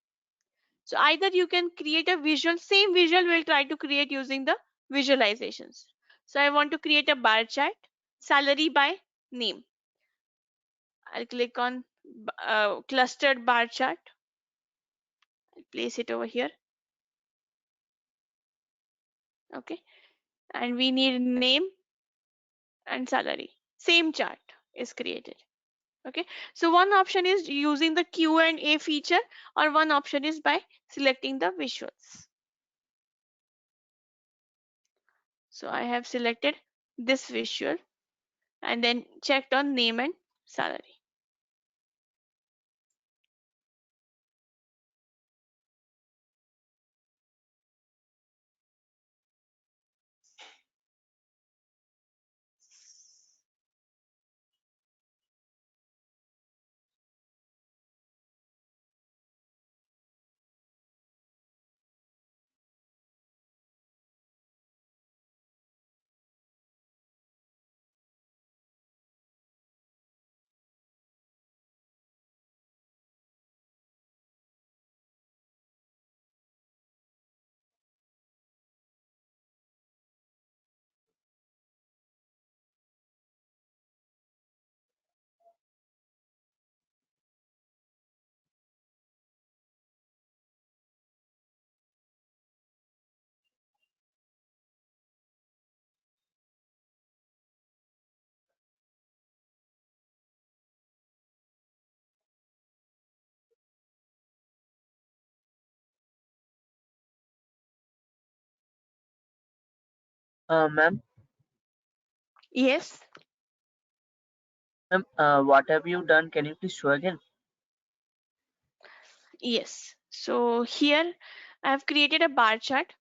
S2: So either you can create a visual, same visual we'll try to create using the visualizations. So I want to create a bar chart, salary by name. I'll click on clustered bar chart. I'll place it over here. Okay. And we need name and salary. Same chart is created. Okay. So one option is using the Q&A feature, or one option is by selecting the visuals. So I have selected this visual and then checked on name and salary.
S11: Ma'am,
S2: Yes.
S11: ma'am, what have you done? Can you please show again?
S2: Yes. So here I have created a bar chart.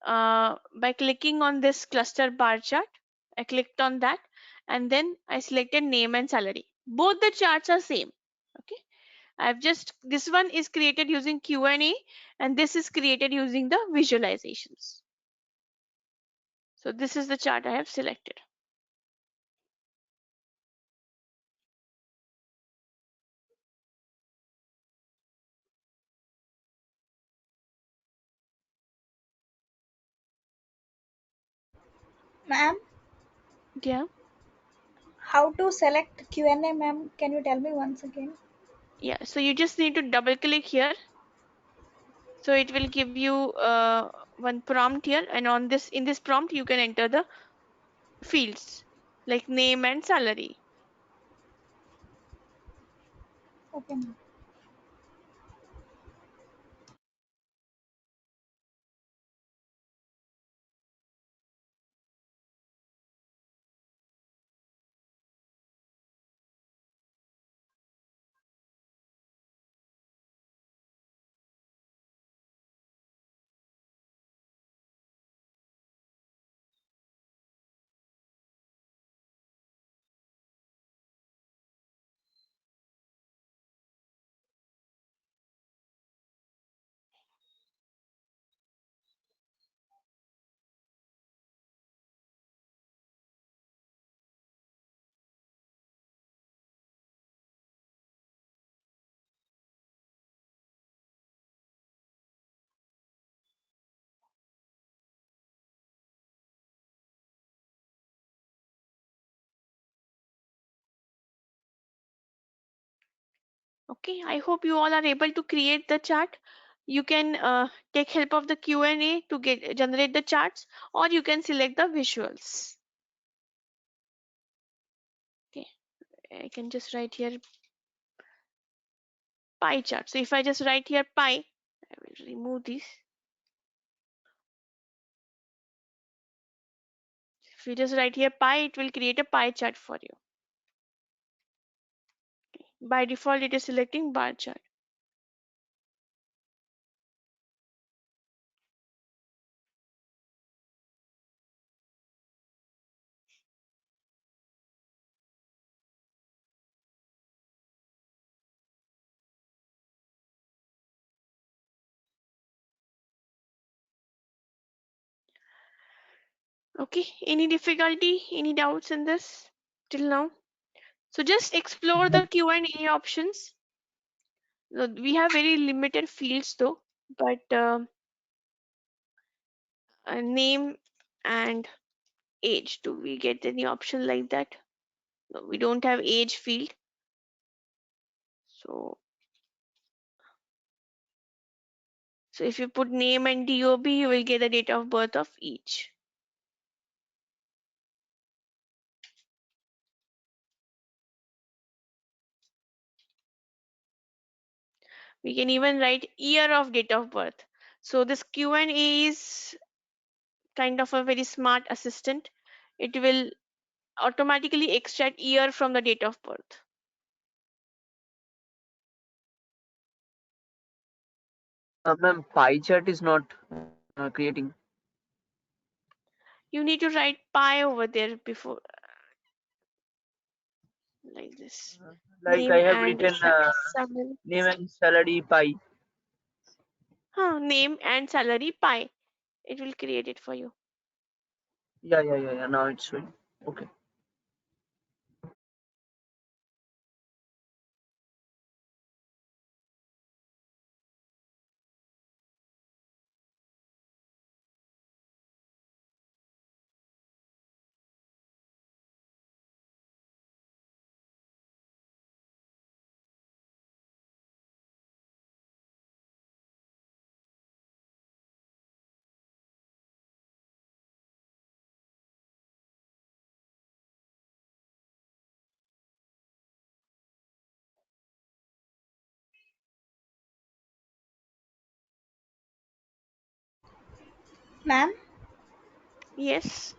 S2: By clicking on this cluster bar chart, I clicked on that and then I selected name and salary. Both the charts are same. Okay. I've just, this one is created using Q&A and this is created using the visualizations. So this is the chart I have selected.
S7: Ma'am,
S2: Yeah.
S7: how to select Q&A, ma'am? Can you tell me once again?
S2: Yeah. So you just need to double click here. So it will give you one prompt here, and on this, in this prompt you can enter the fields like name and salary.
S7: Okay, ma'am.
S2: Okay, I hope you all are able to create the chart. You can take help of the Q&A to generate the charts, or you can select the visuals. Okay, I can just write here pie chart. So if I just write here pie, I will remove this. If you just write here pie, it will create a pie chart for you. By default, it is selecting bar chart. Okay, any difficulty, any doubts in this till now? So just explore the Q&A options. We have very limited fields though, but name and age. Do we get any option like that? No, we don't have age field. So if you put name and DOB, you will get the date of birth of each. We can even write year of date of birth. So this Q&A is kind of a very smart assistant. It will automatically extract year from the date of birth.
S11: Ma'am, pie chart is not creating.
S2: You need to write pi over there before, like this.
S11: Like I
S2: Name
S11: have
S2: and
S11: written
S2: salary.
S11: name and salary pie.
S2: Name and salary pi. It will create it for you.
S11: Yeah. Now it's showing. Okay.
S7: Ma'am,
S2: Yes.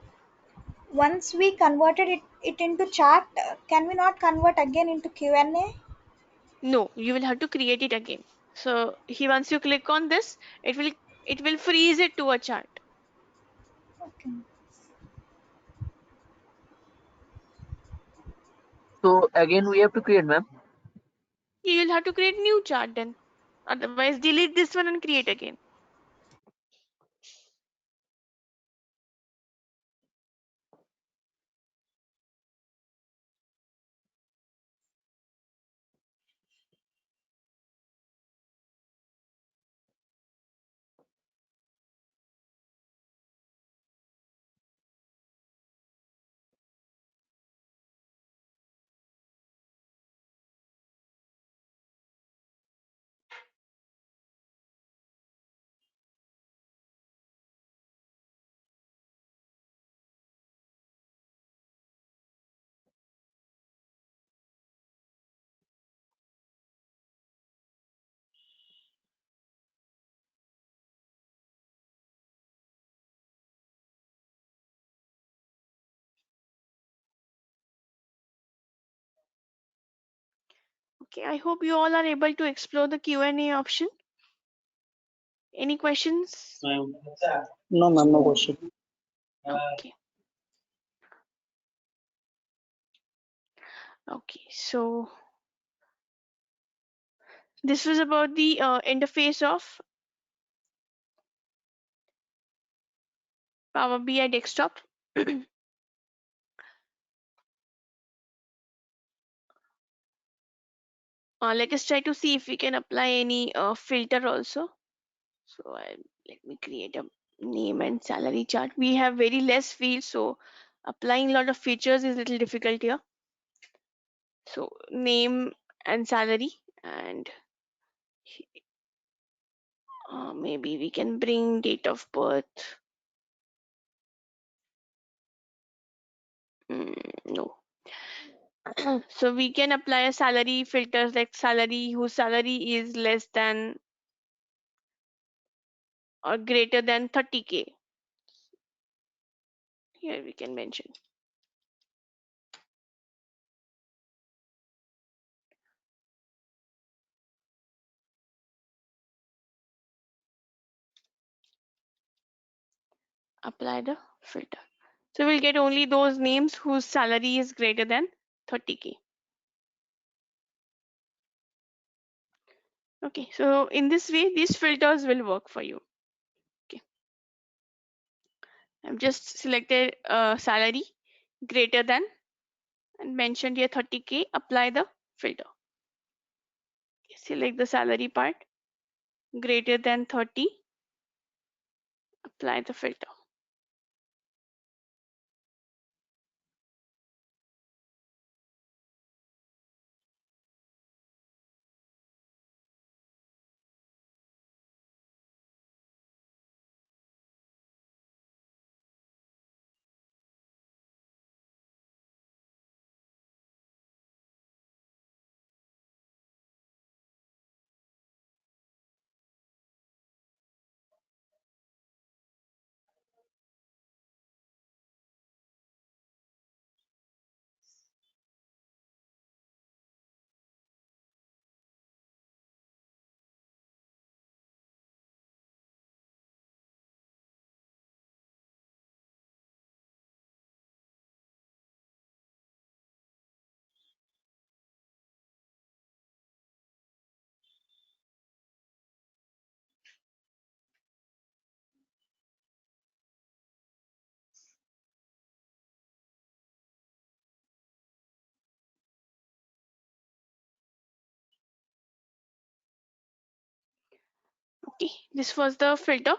S7: once we converted it into chart, can we not convert again into Q&A?
S2: No, you will have to create it again. So once you click on this, it will freeze it to a chart.
S7: Okay.
S11: So again we have to create, ma'am.
S2: You will have to create new chart then. Otherwise, delete this one and create again. Okay, I hope you all are able to explore the Q&A option. Any questions?
S6: No, ma'am, no question.
S2: Okay. Okay, so this was about the interface of Power BI desktop. Let us try to see if we can apply any filter also. So let me create a name and salary chart. We have very less fields, so applying a lot of features is a little difficult here. So name and salary. And maybe we can bring date of birth. No. So we can apply a salary filters like salary whose salary is less than or greater than 30K. Here we can mention. Apply the filter. So we'll get only those names whose salary is greater than 30K. Okay, so in this way, these filters will work for you. Okay, I've just selected salary greater than and mentioned here 30K. Apply the filter. Select the salary part greater than 30. Apply the filter. Okay, this was the filter.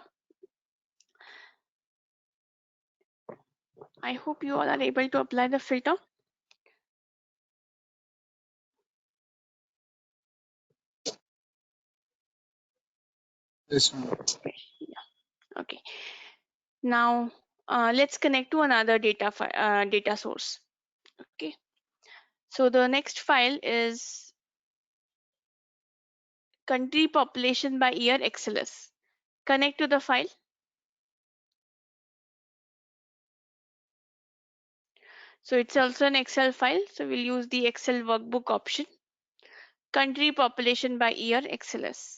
S2: I hope you all are able to apply the filter.
S9: Yes, ma'am.
S2: Yeah. Okay. Now let's connect to another data source. Okay. So the next file is country population by year XLS. Connect to the file. So it's also an Excel file. So we'll use the Excel workbook option. Country population by year XLS.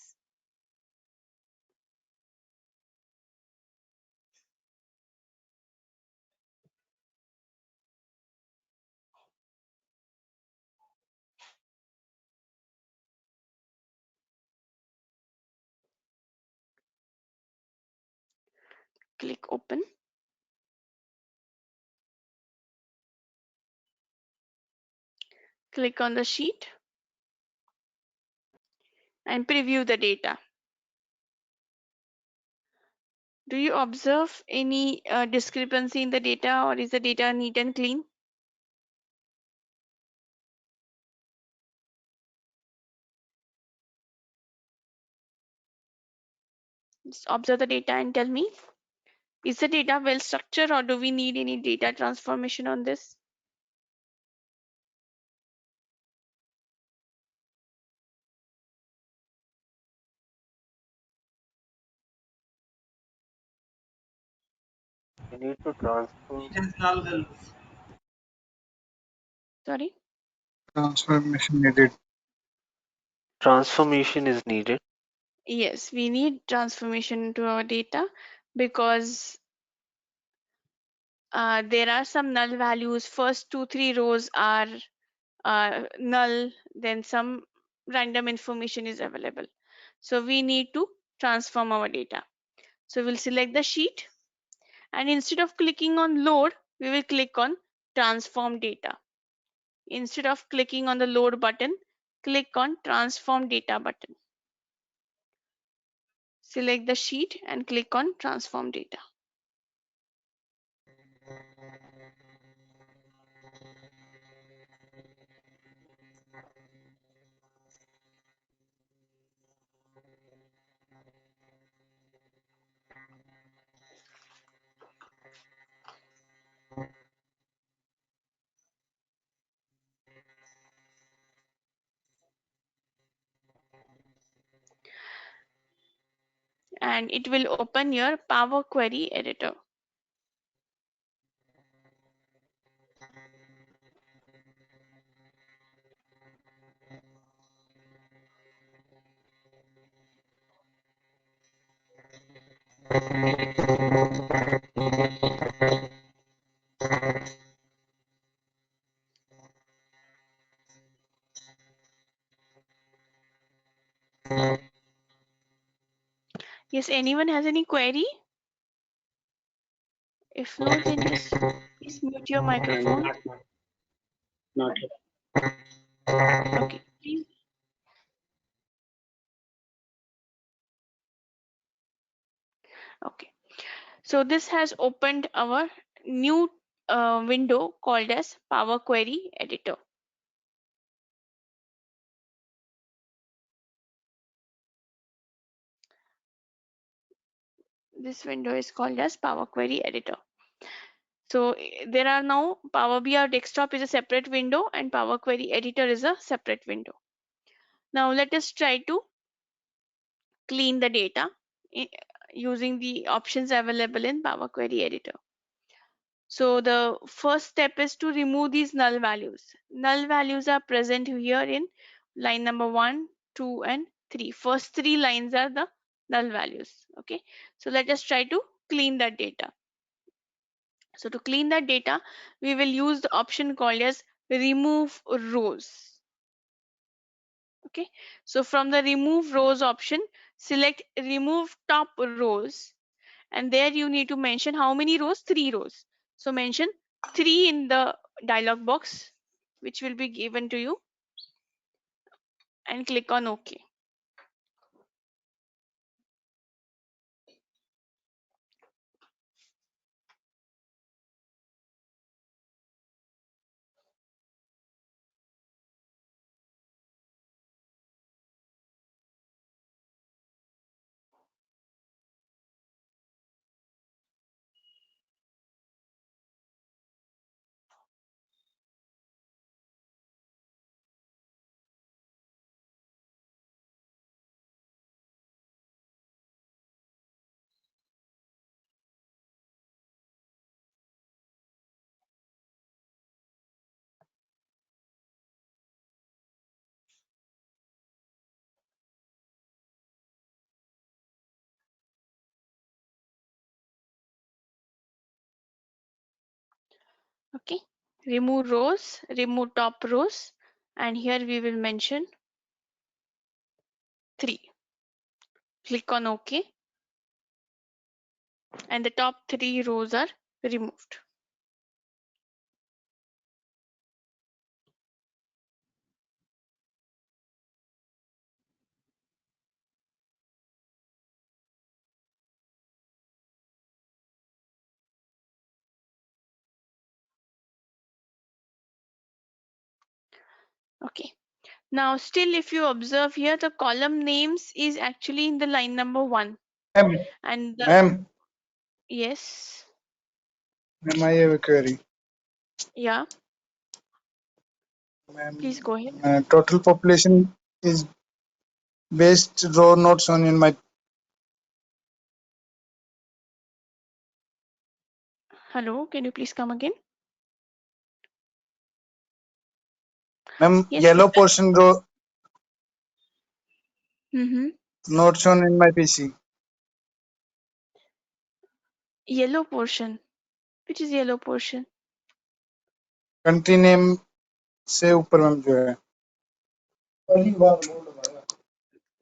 S2: Click open. Click on the sheet and preview the data. Do you observe any discrepancy in the data, or is the data neat and clean? Just observe the data and tell me, is the data well structured, or do we need any data transformation on this?
S3: You need to transfer.
S2: Sorry?
S9: Transformation needed.
S3: Transformation is needed.
S2: Yes, we need transformation to our data because there are some null values. First 2-3 rows are null, then some random information is available. So we need to transform our data. So we'll select the sheet, and instead of clicking on load, we will click on transform data. Instead of clicking on the load button, click on transform data button. Select the sheet and click on transform data. and it will open your Power Query editor. Yes, anyone has any query? If no, then just please mute your microphone.
S6: Not yet.
S2: Okay, please. Okay, so this has opened our new window called as Power Query Editor. This window is called as Power Query Editor. So there are now Power BI Desktop is a separate window and Power Query Editor is a separate window. Now let us try to clean the data using the options available in Power Query Editor. So the first step is to remove these null values. Null values are present here in line number 1, 2 and 3. First 3 lines are the null values. Okay, so let us try to clean that data. So to clean that data, we will use the option called as remove rows. Okay, so from the remove rows option, select remove top rows, and there you need to mention how many rows. 3 rows. So mention 3 in the dialog box, which will be given to you, and click on OK. Okay, remove rows, remove top rows, and here we will mention 3. Click on OK, and the top 3 rows are removed. Okay, now still if you observe here, the column names is actually in the line number 1. And the,
S9: Ma'am,
S2: yes,
S9: ma'am, I have a query.
S2: yeah,
S9: Ma'am,
S2: please go ahead.
S9: total population is based row not shown in my.
S2: Hello, can you please come again?
S9: Ma'am,
S2: Yes,
S9: yellow
S2: Mr.
S9: portion row
S2: Mm-hmm.
S9: not shown in my PC.
S2: Yellow portion. Which is yellow portion?
S9: Country name से ऊपर ma'am जो है.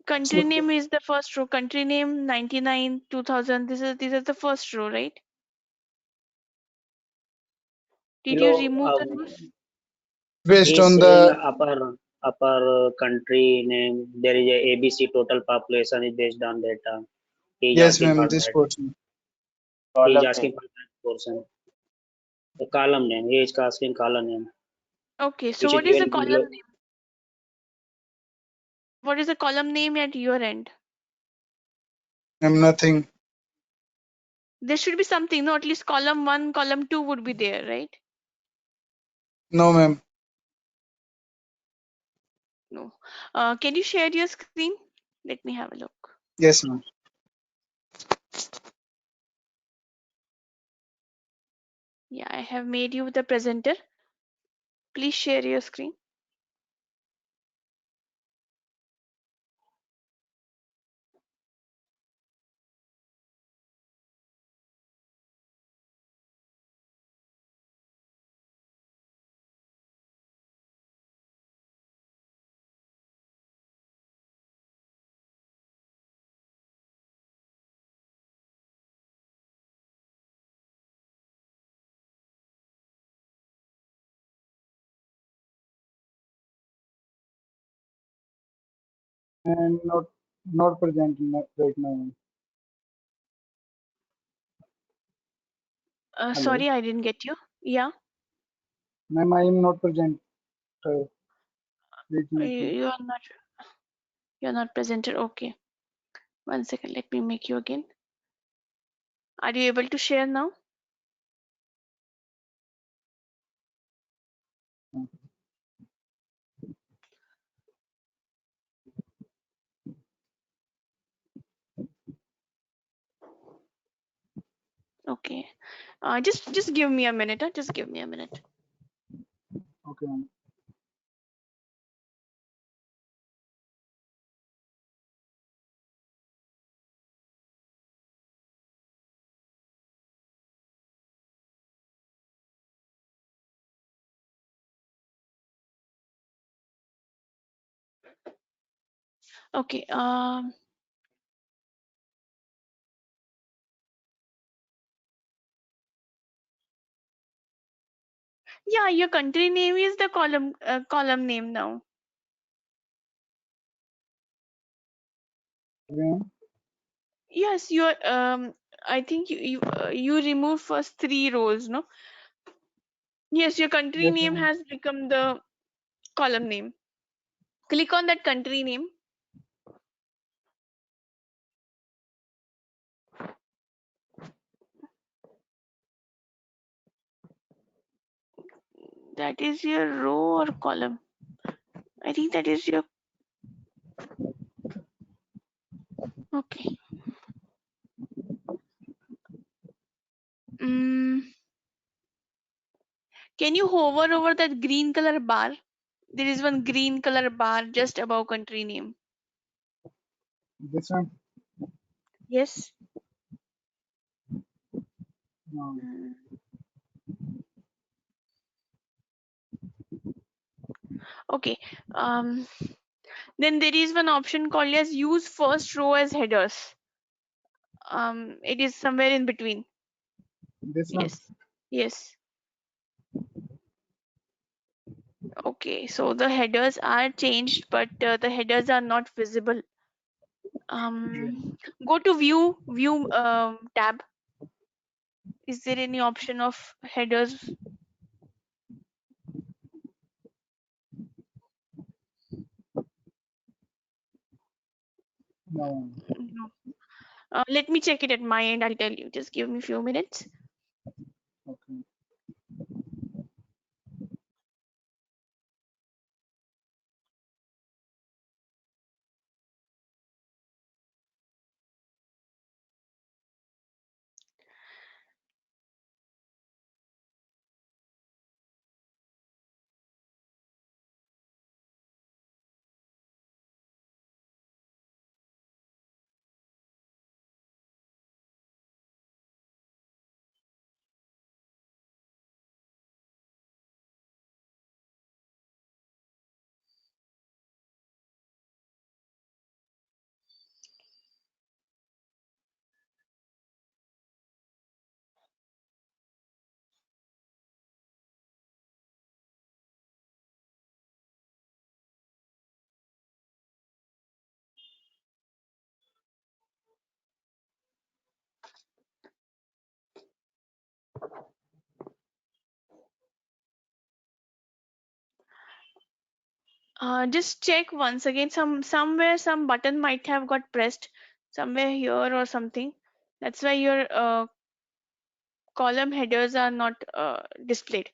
S2: Country name is the first row. Country name 99, 2000. These are the first row, right? Did you
S6: No,
S2: remove the rows?
S9: Based
S6: he's
S9: on
S6: saying
S9: the
S6: upper country name. There is a ABC total population is based on that. He is
S9: yes
S6: asking
S9: ma'am
S6: for
S9: this
S6: that.
S9: portion.
S6: He is asking for that portion. The column name. He is asking column name.
S2: Okay, so
S6: Which
S2: what is the
S6: given
S2: column
S6: below.
S2: name? What is the column name at your end?
S9: Ma'am, nothing.
S2: There should be something, no? At least column 1, column 2 would be there, right?
S9: No ma'am.
S2: No. Can you share your screen? Let me have a look.
S9: Yes ma'am.
S2: Yeah, I have made you the presenter. Please share your screen.
S9: And not present right now. Hello,
S2: Sorry, I didn't get you. Yeah,
S9: ma'am. I am not present right now.
S2: you are not. You're not presenter. Okay. 1 second. Let me make you again. Are you able to share now? Okay. Just give me a minute. Just give me a minute.
S9: Okay, ma'am.
S2: Okay. Yeah, your country name is the column name now.
S9: Again,
S2: Yes, you're. I think you remove first 3 rows, no? Yes, your country
S9: yes,
S2: name
S9: ma'am.
S2: has become the column name. Click on that country name. That is your row or column. I think that is your. Okay. Mm, can you hover over that green color bar? There is one green color bar just above country name.
S9: This one.
S2: Yes.
S9: No.
S2: Mm, okay. Then there is one option called as use first row as headers. It is somewhere in between.
S9: This one.
S2: Yes. Yes. Okay. So the headers are changed, but the headers are not visible. Go to view tab. Is there any option of headers?
S9: No.
S2: No. Let me check it at my end. I'll tell you. Just give me a few minutes.
S9: Okay.
S2: Just check once again. Somewhere some button might have got pressed somewhere here or something. That's why your column headers are not displayed.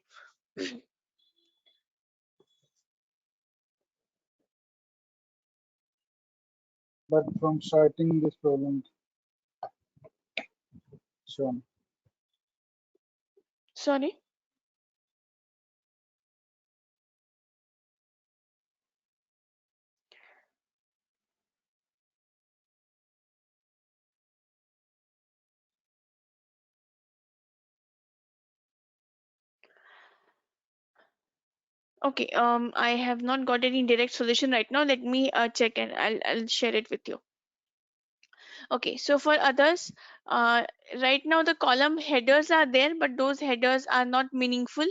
S9: But from starting this problem.
S6: shown.
S2: Sorry. Okay, I have not got any direct solution right now. Let me check and I'll share it with you. Okay, so for others, right now the column headers are there, but those headers are not meaningful.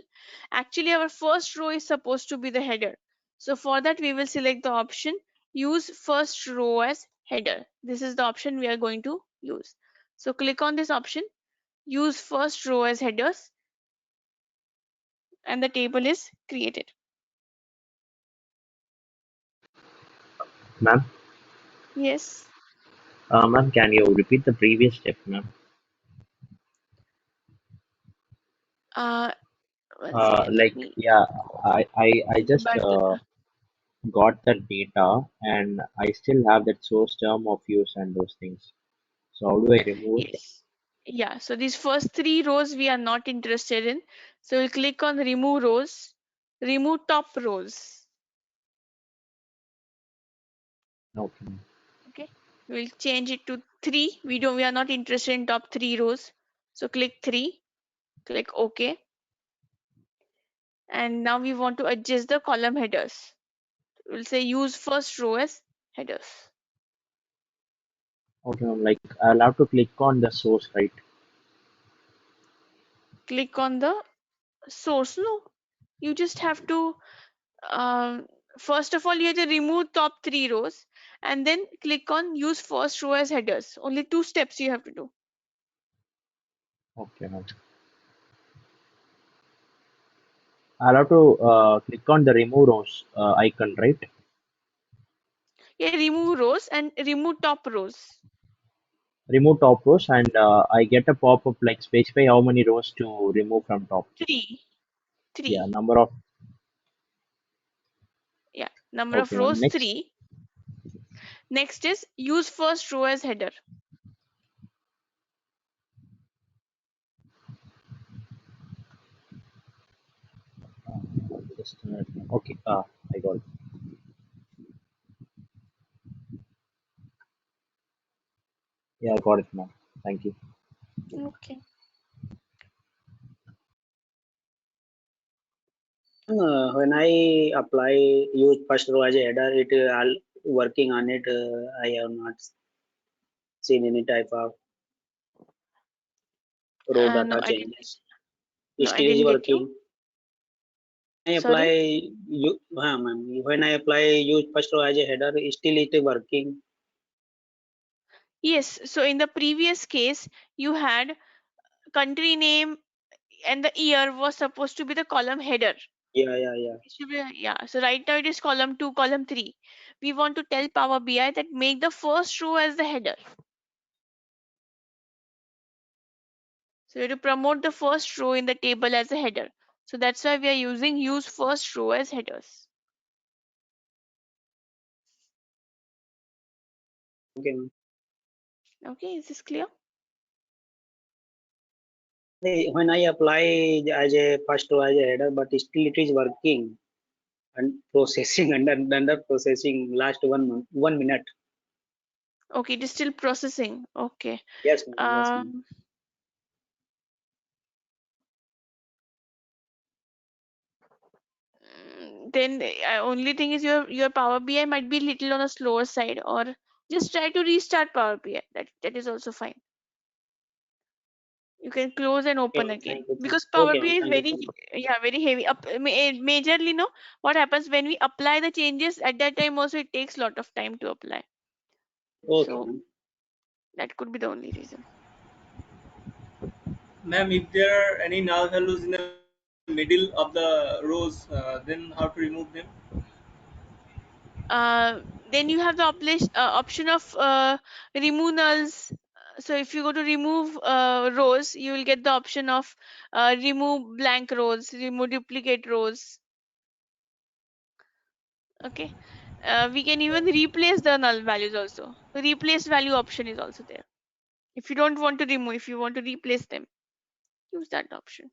S2: Actually, our first row is supposed to be the header. So for that, we will select the option use first row as header. This is the option we are going to use. So click on this option, use first row as headers, and the table is created.
S12: Ma'am,
S2: Yes.
S12: ma'am, can you repeat the previous step, ma'am?
S2: One second. Let me
S12: Yeah, I
S2: go
S12: just
S2: back to the.
S12: got the data and I still have that source term of use and those things. So how do I remove it?
S2: Yes. Yeah, so these first three rows we are not interested in. So we'll click on remove rows, remove top rows.
S12: Okay.
S2: Okay. We'll change it to 3. We are not interested in top 3 rows. So click 3, click OK. And now we want to adjust the column headers. We'll say use first row as headers.
S12: Okay, ma'am, like I'll have to click on the source, right?
S2: Click on the source. No, you just have to first of all you have to remove top 3 rows and then click on use first row as headers. Only 2 steps you have to do.
S12: Okay, ma'am. I'll have to click on the remove rows icon, right?
S2: Yeah, remove rows and remove top rows.
S12: Remove top rows and I get a pop-up like specify how many rows to remove from top.
S2: 3.
S12: Yeah,
S2: 3.
S12: number of.
S2: Yeah, number of
S12: Okay, ma'am.
S2: rows
S12: Next,
S2: 3. Next is use first row as header.
S12: just okay. I got it. Yeah, I got it, ma'am. Thank you.
S2: Okay.
S6: When I apply use first row as a header, it all working on it. I have not seen any type of row
S2: No,
S6: data
S2: I didn't.
S6: changes.
S2: No,
S6: It
S2: I
S6: still is
S2: didn't get you.
S6: working. I apply
S2: Sorry.
S6: ma'am, when I apply use first row as a header, still it is working.
S2: Yes. So in the previous case, you had country name and the year was supposed to be the column header.
S6: Yeah.
S2: It should be, yeah. So right now it is column 2, column 3. We want to tell Power BI that make the first row as the header. So we have to promote the first row in the table as a header. So that's why we are using use first row as headers.
S6: Okay.
S2: Okay, is this clear?
S6: When I apply as a first row as a header, but still it is working and processing under processing last 1 minute.
S2: Okay, it is still processing. Okay.
S6: Yes, ma'am. Yes, ma'am.
S2: Then only thing is your Power BI might be little on a slower side, or just try to restart Power BI. That is also fine. You can close and open
S6: Okay,
S2: again
S6: thank you.
S2: because Power
S6: Okay,
S2: BI
S6: ma'am.
S2: is
S6: Thank you
S2: very
S6: so much.
S2: very heavy. Majorly, no. What happens when we apply the changes at that time? Also, it takes a lot of time to apply.
S6: Okay,
S2: So
S6: ma'am.
S2: that could be the only reason.
S13: Ma'am, if there are any null values in the middle of the rows, then how to remove them?
S2: Then you have the option of remove nulls. So if you go to remove rows, you will get the option of remove blank rows, remove duplicate rows. Okay. We can even replace the null values also. The replace value option is also there. If you don't want to remove, if you want to replace them, use that option.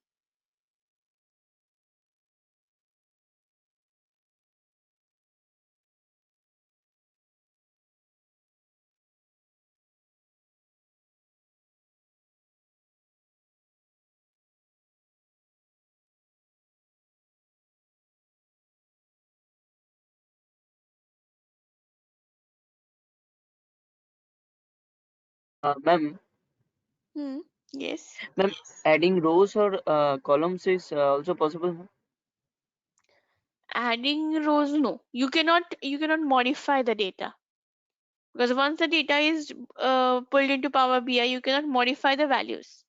S11: Ma'am,
S2: Yes.
S11: ma'am, adding rows or columns is also possible, ma'am?
S2: Adding rows, no. You cannot modify the data, because once the data is pulled into Power BI, you cannot modify the values.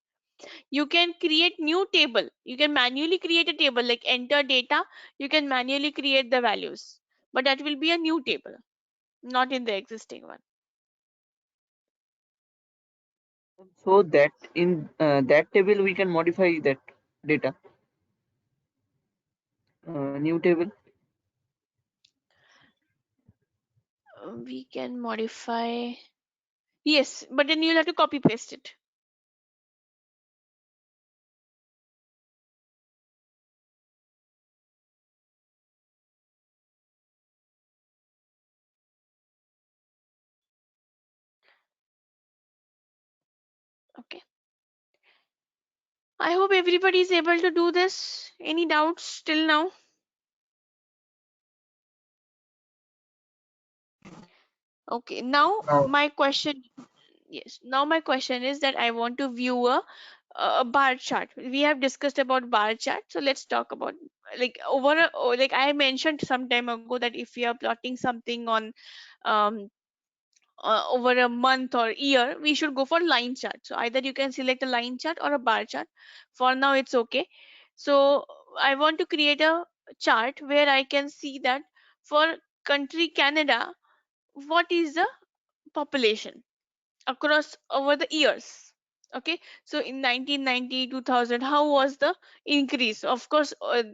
S2: You can create new table. You can manually create a table like enter data. You can manually create the values, but that will be a new table, not in the existing one.
S11: So that in that table we can modify that data. New table.
S2: We can modify. Yes, but then you'll have to copy paste it. Okay. I hope everybody is able to do this. Any doubts till now? Okay. Now
S9: No.
S2: my question. Yes. Now my question is that I want to view a bar chart. We have discussed about bar chart, so let's talk about like like I mentioned some time ago that if we are plotting something on um over a month or year, we should go for line chart. So either you can select a line chart or a bar chart. For now, it's okay. So I want to create a chart where I can see that for country Canada, what is the population across over the years. Okay, so in 1990, 2000, how was the increase? Of course,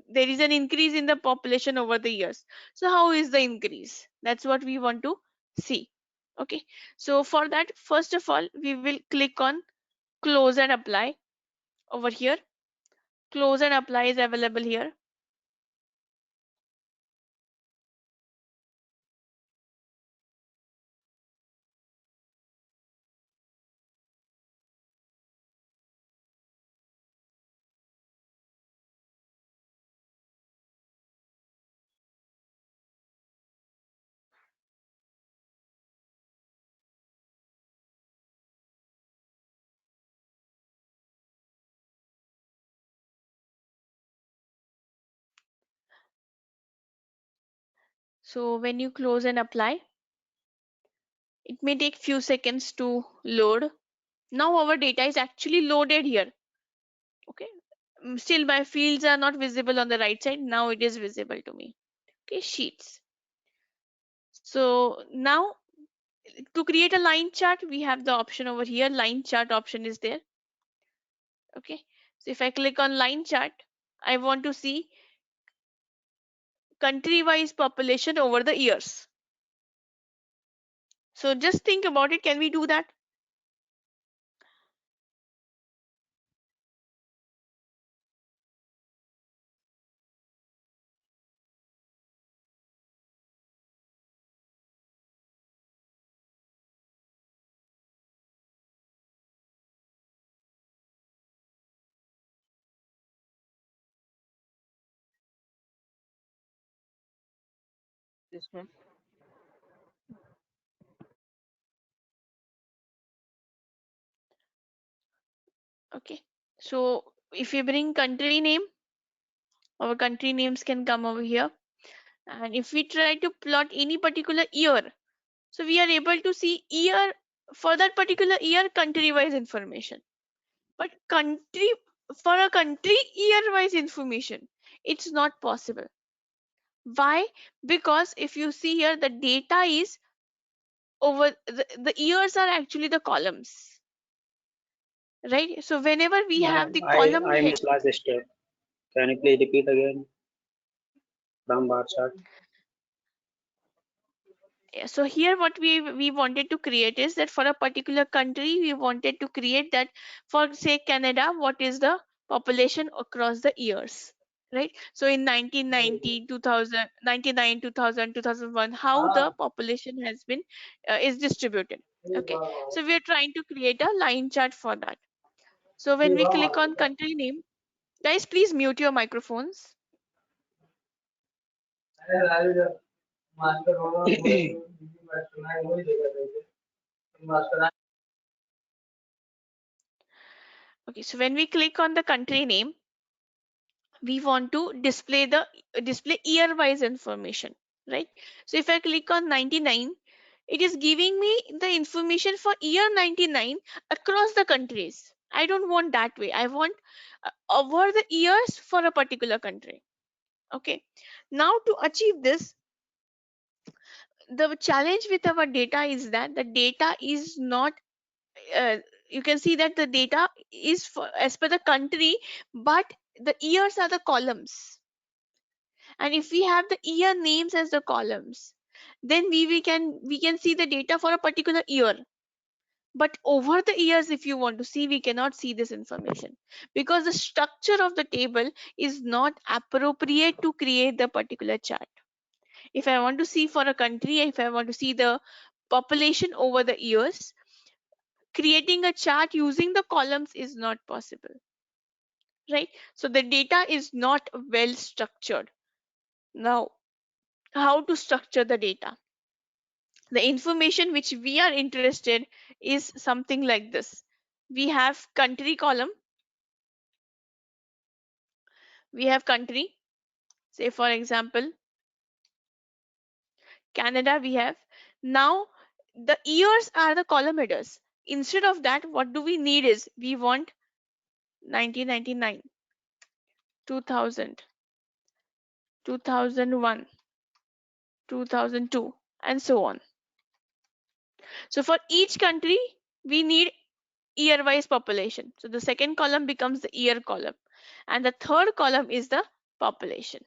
S2: there is an increase in the population over the years. So how is the increase? That's what we want to see. Okay, so for that, first of all, we will click on close and apply over here. Close and apply is available here. So when you close and apply, it may take few seconds to load. Now our data is actually loaded here. Okay, still my fields are not visible on the right side. Now it is visible to me. Okay, sheets. So now to create a line chart, we have the option over here. Line chart option is there. Okay, so if I click on line chart, I want to see country wise population over the years. So just think about it. Can we do that?
S11: Yes, ma'am.
S2: Okay, so if we bring country name, our country names can come over here. And if we try to plot any particular year, so we are able to see year for that particular year country wise information. But country for a country year wise information, it's not possible. Why? Because if you see here, the data is over the years are actually the columns, right? So whenever we have
S6: Ma'am,
S2: the column
S6: I
S2: head,
S6: missed last step. Can you please repeat again from bar chart?
S2: So here what we wanted to create is that for a particular country, we wanted to create that for say Canada, what is the population across the years, right? So in 1990, 2000, 99, 2000, 2001, how the population has been is distributed. Okay, so we are trying to create a line chart for that. So when we click on country name, guys, please mute your microphones. Okay, so when we click on the country name, we want to display year wise information, right? So if I click on 99, it is giving me the information for year 99 across the countries. I don't want that way. I want over the years for a particular country. Okay, now to achieve this, the challenge with our data is that the data is not you can see that the data is for, as per the country, but the years are the columns. And if we have the year names as the columns, then we can see the data for a particular year. But over the years, if you want to see, we cannot see this information because the structure of the table is not appropriate to create the particular chart. If I want to see for a country, if I want to see the population over the years, creating a chart using the columns is not possible, right? So the data is not well structured. Now, how to structure the data? The information which we are interested is something like this. We have country column, we have country, say for example Canada we have. Now the years are the column headers. Instead of that, what do we need is we want 1999, 2000, 2001, 2002, and so on. So for each country we need year wise population. So the second column becomes the year column, and the third column is the population.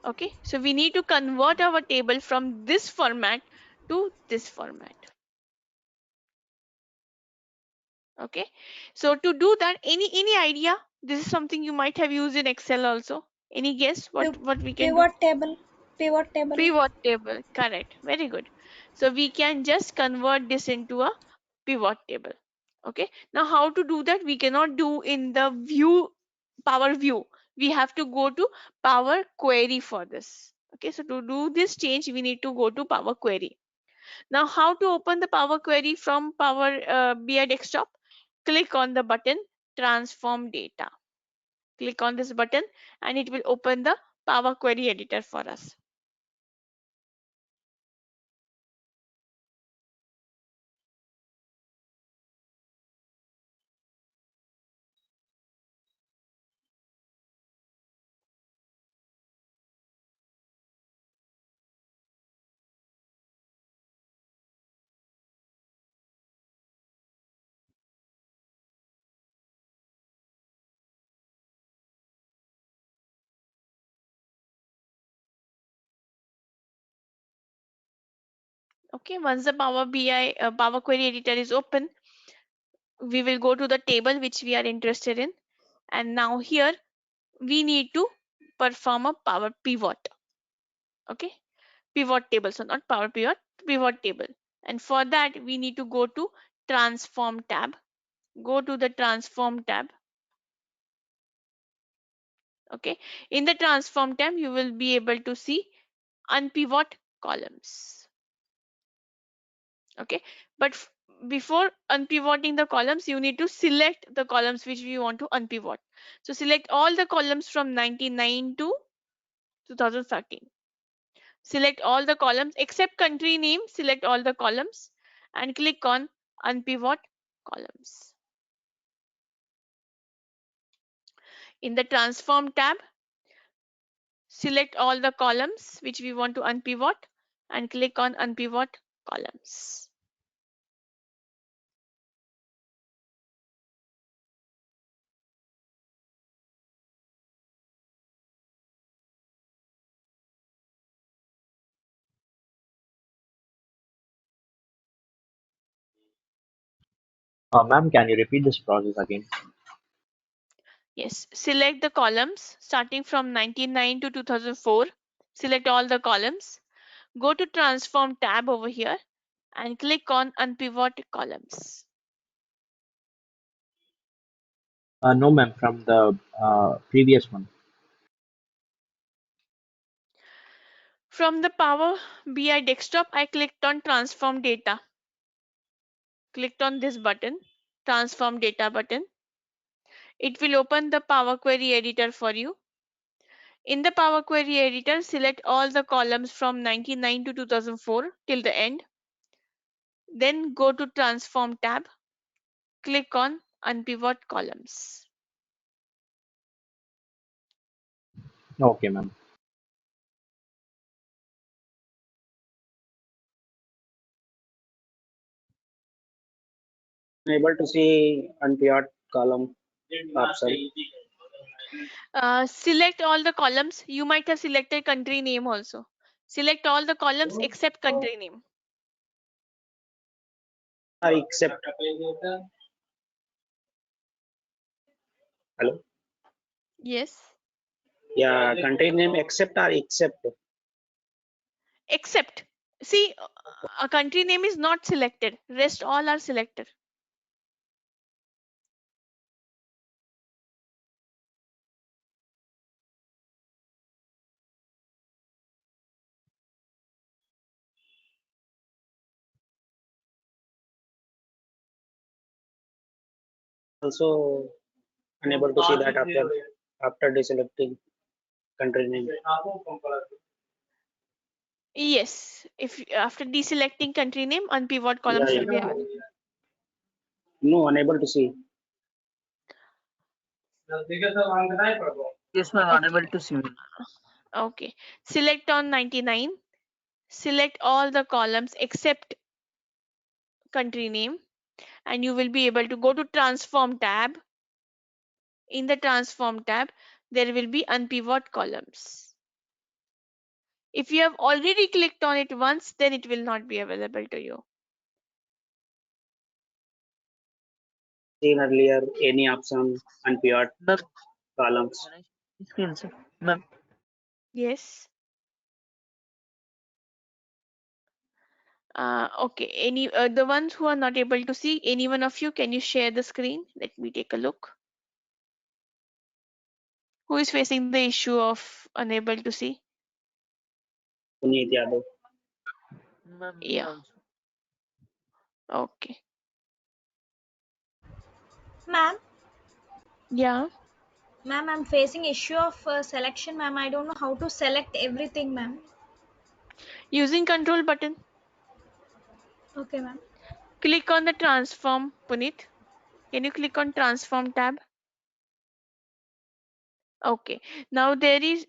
S2: Okay, so we need to convert our table from this format to this format. Okay, so to do that, any idea? This is something you might have used in Excel also. Any guess what we can do?
S7: Pivot table. Pivot table.
S2: Pivot table, correct, very good. So we can just convert this into a pivot table. Okay, now how to do that? We cannot do in the view, Power View. We have to go to Power Query for this. Okay, so to do this change, we need to go to Power Query. Now, how to open the Power Query from Power BI Desktop? Click on the button Transform Data. Click on this button and it will open the Power Query editor for us. Okay, once the Power BI Power Query editor is open, we will go to the table which we are interested in, and now here we need to perform a Power Pivot. Okay, pivot table, so not Power Pivot, pivot table. And for that we need to go to Transform tab. Go to the Transform tab. Okay, in the Transform tab you will be able to see unpivot columns. Okay, but before unpivoting the columns, you need to select the columns which we want to unpivot. So select all the columns from 99 to 2013. Select all the columns except country name, select all the columns and click on unpivot columns. In the Transform tab, select all the columns which we want to unpivot and click on unpivot columns.
S12: Ma'am, can you repeat this process again?
S2: Yes, select the columns starting from 1999 to 2004. Select all the columns. Go to Transform tab over here and click on Unpivot Columns.
S12: No, ma'am, from the previous one.
S2: From the Power BI desktop, I clicked on Transform Data. Clicked on this button, Transform Data button. It will open the Power Query Editor for you. In the Power Query Editor, select all the columns from 1999 to 2004 till the end. Then go to Transform tab. Click on Unpivot Columns.
S12: Okay, ma'am.
S6: Able to see unpaired column option.
S2: Select all the columns. You might have selected country name also. Select all the columns except country name.
S6: Except. Hello.
S2: Yes.
S6: Yeah, country name except or except.
S2: Except. See, a country name is not selected. Rest all are selected.
S6: Also unable to see that after deselecting country name.
S2: Yes. If after deselecting country name, unpivot columns will be available.
S6: No, unable to see.
S11: Yes, ma'am, unable to see.
S2: Okay. Select on 99. Select all the columns except country name, and you will be able to go to Transform tab. In the Transform tab, there will be Unpivot columns. If you have already clicked on it once, then it will not be available to you.
S6: Seen earlier any option unpaired columns.
S11: Screen, sir. Ma'am.
S2: Yes. Okay. Any the ones who are not able to see, any one of you, can you share the screen? Let me take a look. Who is facing the issue of unable to see?
S6: Puneet Yadav.
S11: Ma'am, me
S2: Yeah.
S11: also.
S2: Okay.
S7: Ma'am,
S2: Yeah.
S7: ma'am, I'm facing issue of selection, ma'am. I don't know how to select everything, ma'am.
S2: Using control button.
S7: Okay, ma'am.
S2: Click on the transform, Puneet. Can you click on transform tab? Okay. Now there is,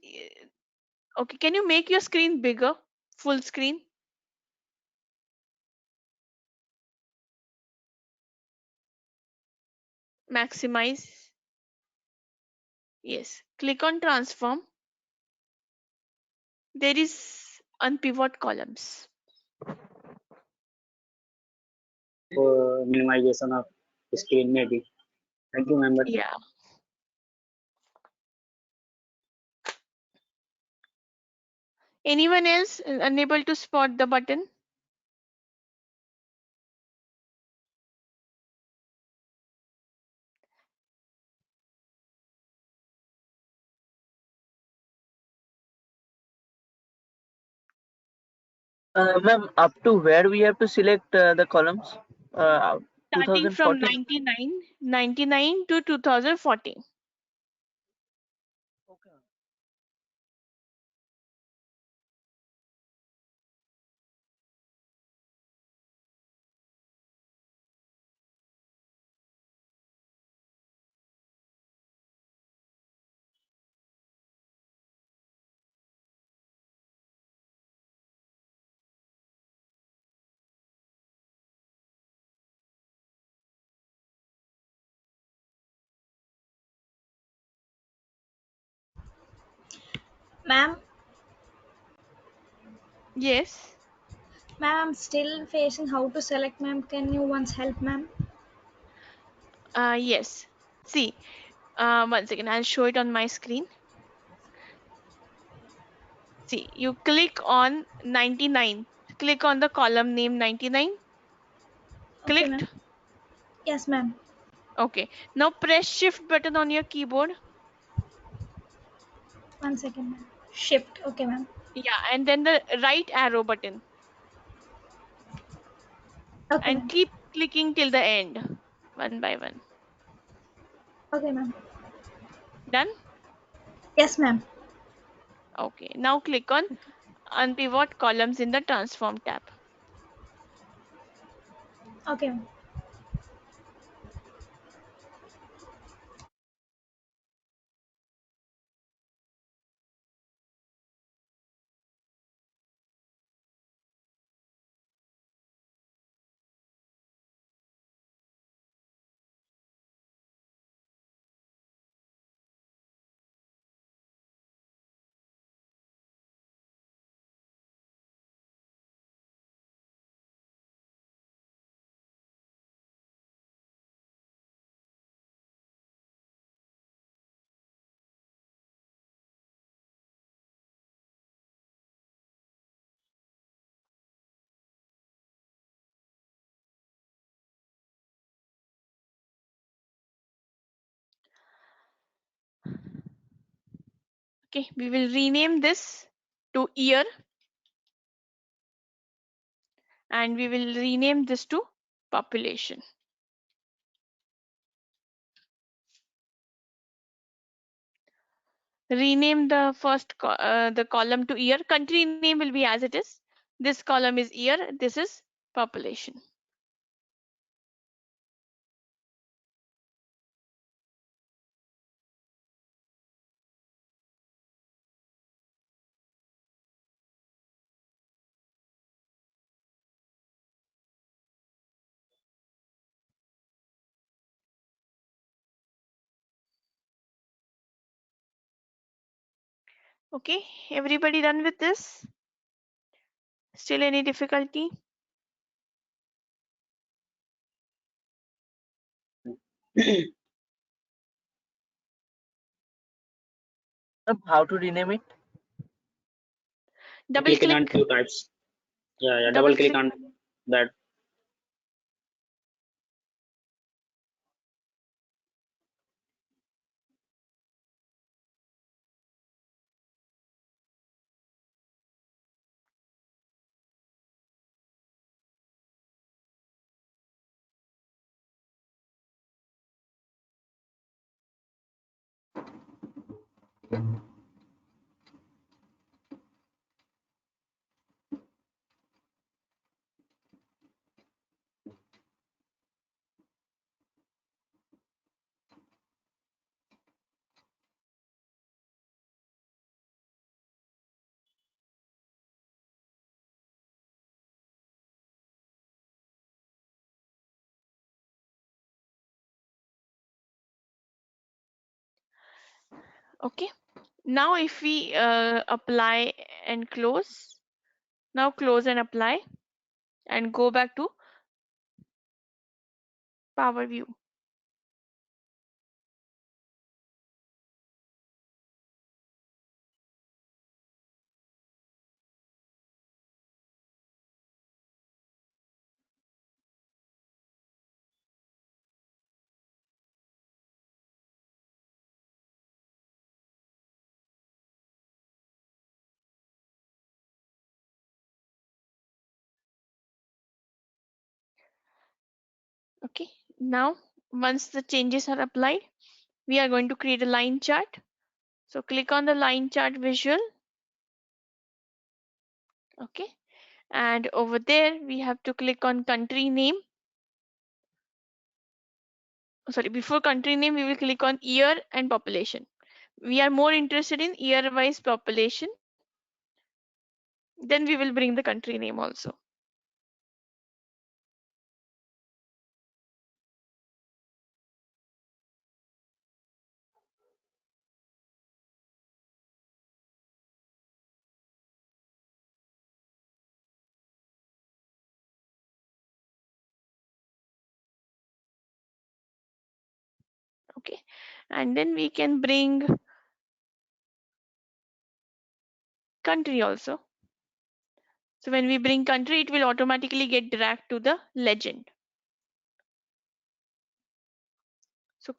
S2: okay. Can you make your screen bigger? Full screen? Maximize. Yes. Click on transform. There is unpivot columns.
S6: Minimization of screen maybe. Thank you, member.
S2: Yeah. Anyone else unable to spot the button?
S11: Ma'am, up to where we have to select the columns?
S2: Starting from
S11: 2014.
S2: 99 to 2014.
S11: Okay.
S7: Ma'am,
S2: Yes.
S7: ma'am, I'm still facing how to select, ma'am. Can you once help, ma'am?
S2: Yes. See, 1 second, I'll show it on my screen. See, you click on 99. Click on the column name 99.
S7: Okay,
S2: Clicked?
S7: ma'am. Yes, ma'am.
S2: Okay. Now press shift button on your keyboard.
S7: 1 second, ma'am. Shift. Okay, ma'am.
S2: Yeah, and then the right arrow button.
S7: Okay,
S2: And
S7: ma'am.
S2: keep clicking till the end, one by one.
S7: Okay, ma'am.
S2: Done?
S7: Yes, ma'am.
S2: Okay. Now click on
S7: Okay.
S2: unpivot columns in the transform tab.
S7: Okay, ma'am.
S2: Okay, we will rename this to year and we will rename this to population. Rename the the column to year. Country name will be as it is. This column is year, this is population. Okay, everybody done with this? Still any difficulty?
S11: How to rename it?
S2: Double
S6: Clicking on
S2: click.
S6: two types. Yeah, double
S2: Double
S6: click
S2: click.
S6: on that.
S2: Okay. Now if we apply and close, now close and apply and go back to Power View. Okay. Now once the changes are applied, we are going to create a line chart. So click on the line chart visual. Okay. And over there we have to click on country name. Sorry, before country name we will click on year and population. We are more interested in year wise population. Then we will bring the country name also. Okay, and then we can bring country also. So when we bring country, it will automatically get dragged to the legend. So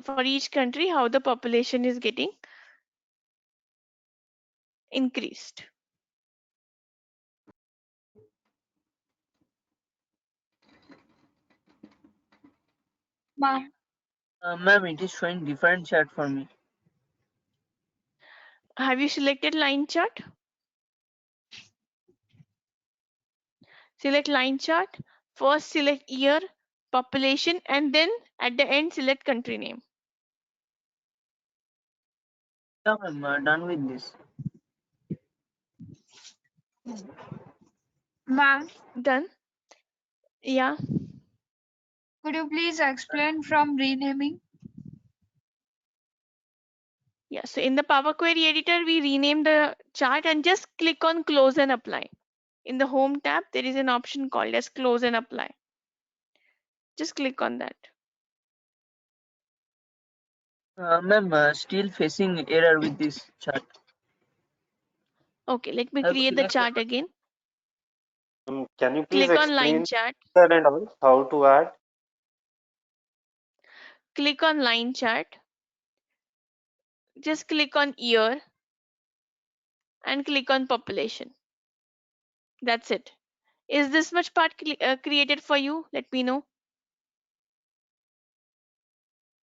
S2: for each country, how the population is getting increased.
S5: Ma'am,
S11: Ma'am, it is showing different chart for me.
S2: Have you selected line chart? Select line chart. First select year, population, and then at the end select country name.
S11: Yeah, ma'am, done with this.
S5: ma'am,
S2: Done? Yeah.
S5: could you please explain from renaming?
S2: Yeah. So in the Power Query editor, we rename the chart and just click on close and apply. In the home tab, there is an option called as close and apply. Just click on that.
S11: Ma'am, still facing error with this chart.
S2: Okay, let me create the chart again.
S3: Can you please
S2: Click on line
S3: explain
S2: chart.
S3: that and all, how to add?
S2: Click on line chart. Just click on year and click on population. That's it. Is this much part created for you? Let me know.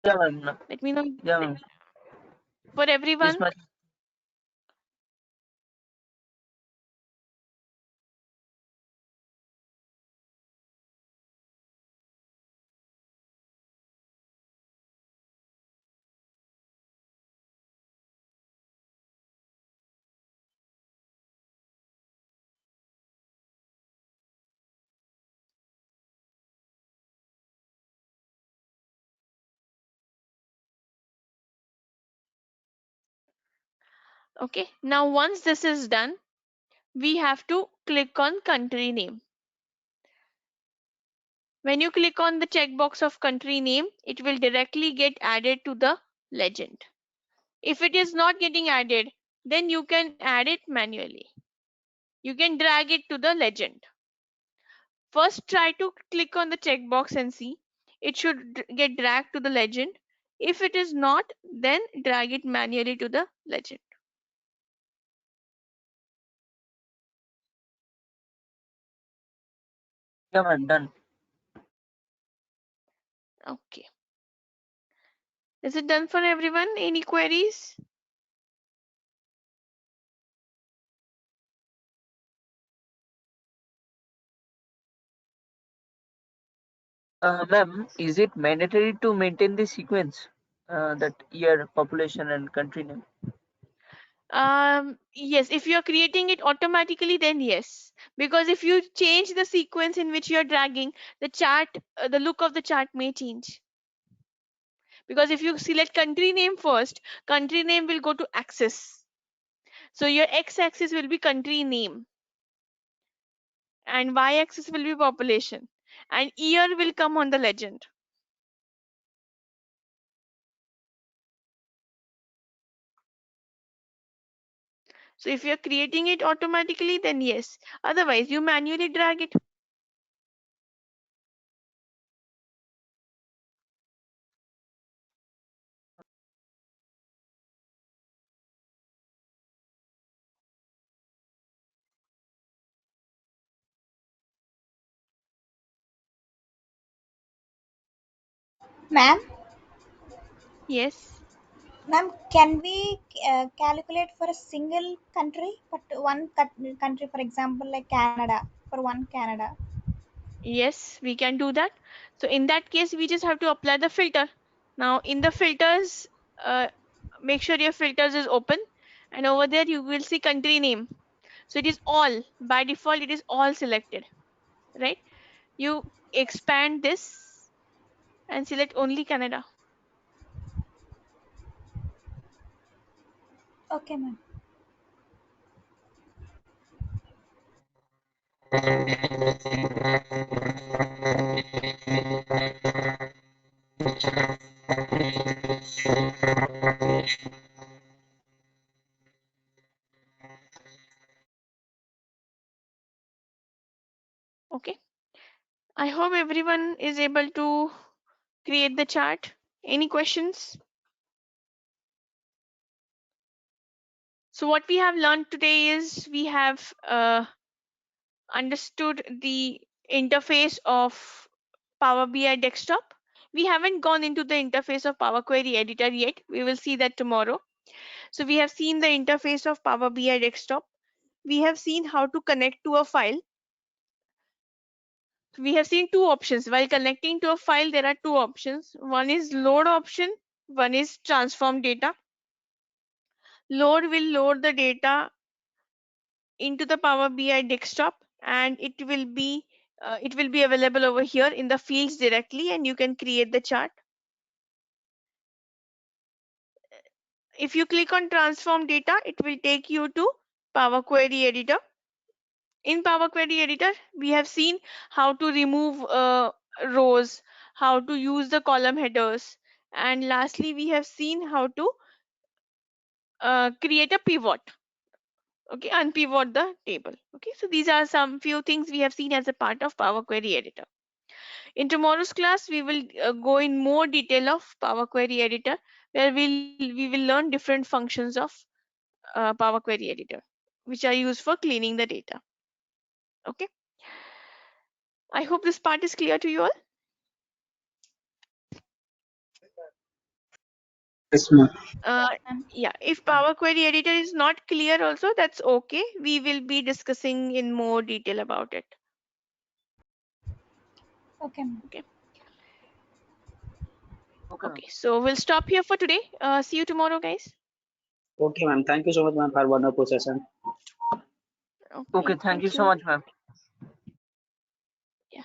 S11: Yeah, ma'am.
S2: Let me know.
S11: Yeah, ma'am.
S2: For everyone.
S11: This much.
S2: Okay. Now once this is done, we have to click on country name. When you click on the checkbox of country name, it will directly get added to the legend. If it is not getting added, then you can add it manually. You can drag it to the legend. First, try to click on the checkbox and see. It should get dragged to the legend. If it is not, then drag it manually to the legend.
S11: Yeah, ma'am, done.
S2: Okay. Is it done for everyone? Any queries?
S11: Ma'am, is it mandatory to maintain the sequence? That year, population, and country name?
S2: Yes, if you're creating it automatically, then yes. Because if you change the sequence in which you're dragging, the chart, the look of the chart may change. Because if you select country name first, country name will go to axis. So your x-axis will be country name. And y-axis will be population. And year will come on the legend. So if you're creating it automatically, then yes. Otherwise, you manually drag it.
S7: Ma'am,
S2: Yes.
S7: ma'am, can we calculate for a single country, but one country, for example, like Canada, for one Canada?
S2: Yes, we can do that. So in that case, we just have to apply the filter. Now in the filters, make sure your filters is open, and over there you will see country name. So it is all, by default, it is all selected, right? You expand this and select only Canada.
S7: Okay, ma'am.
S2: Okay. I hope everyone is able to create the chart. Any questions? So what we have learned today is we have understood the interface of Power BI desktop. We haven't gone into the interface of Power Query Editor yet. We will see that tomorrow. So we have seen the interface of Power BI desktop. We have seen how to connect to a file. We have seen two options. While connecting to a file, there are two options. One is load option, one is transform data. Load will load the data into the Power BI desktop, and it will be available over here in the fields directly, and you can create the chart. If you click on transform data, it will take you to Power Query Editor. In Power Query Editor, we have seen how to remove rows, how to use the column headers, and lastly, we have seen how to create a pivot. Okay, unpivot the table. Okay, so these are some few things we have seen as a part of Power Query Editor. In tomorrow's class, we will go in more detail of Power Query Editor, where we will learn different functions of Power Query Editor, which are used for cleaning the data. Okay. I hope this part is clear to you all.
S6: Yes, ma'am.
S2: Yeah, if Power Query Editor is not clear also, that's okay. We will be discussing in more detail about it.
S7: Okay.
S2: Okay. Okay, so we'll stop here for today. See you tomorrow, guys.
S6: Okay, ma'am. Thank you so much, ma'am, for wonderful session.
S11: Okay, thank you so much, ma'am.
S2: Yeah.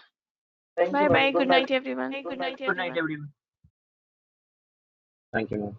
S3: Thank you,
S2: Bye
S3: ma'am.
S2: bye. Good night, everyone.
S11: Good night, everyone.
S12: Thank you, ma'am.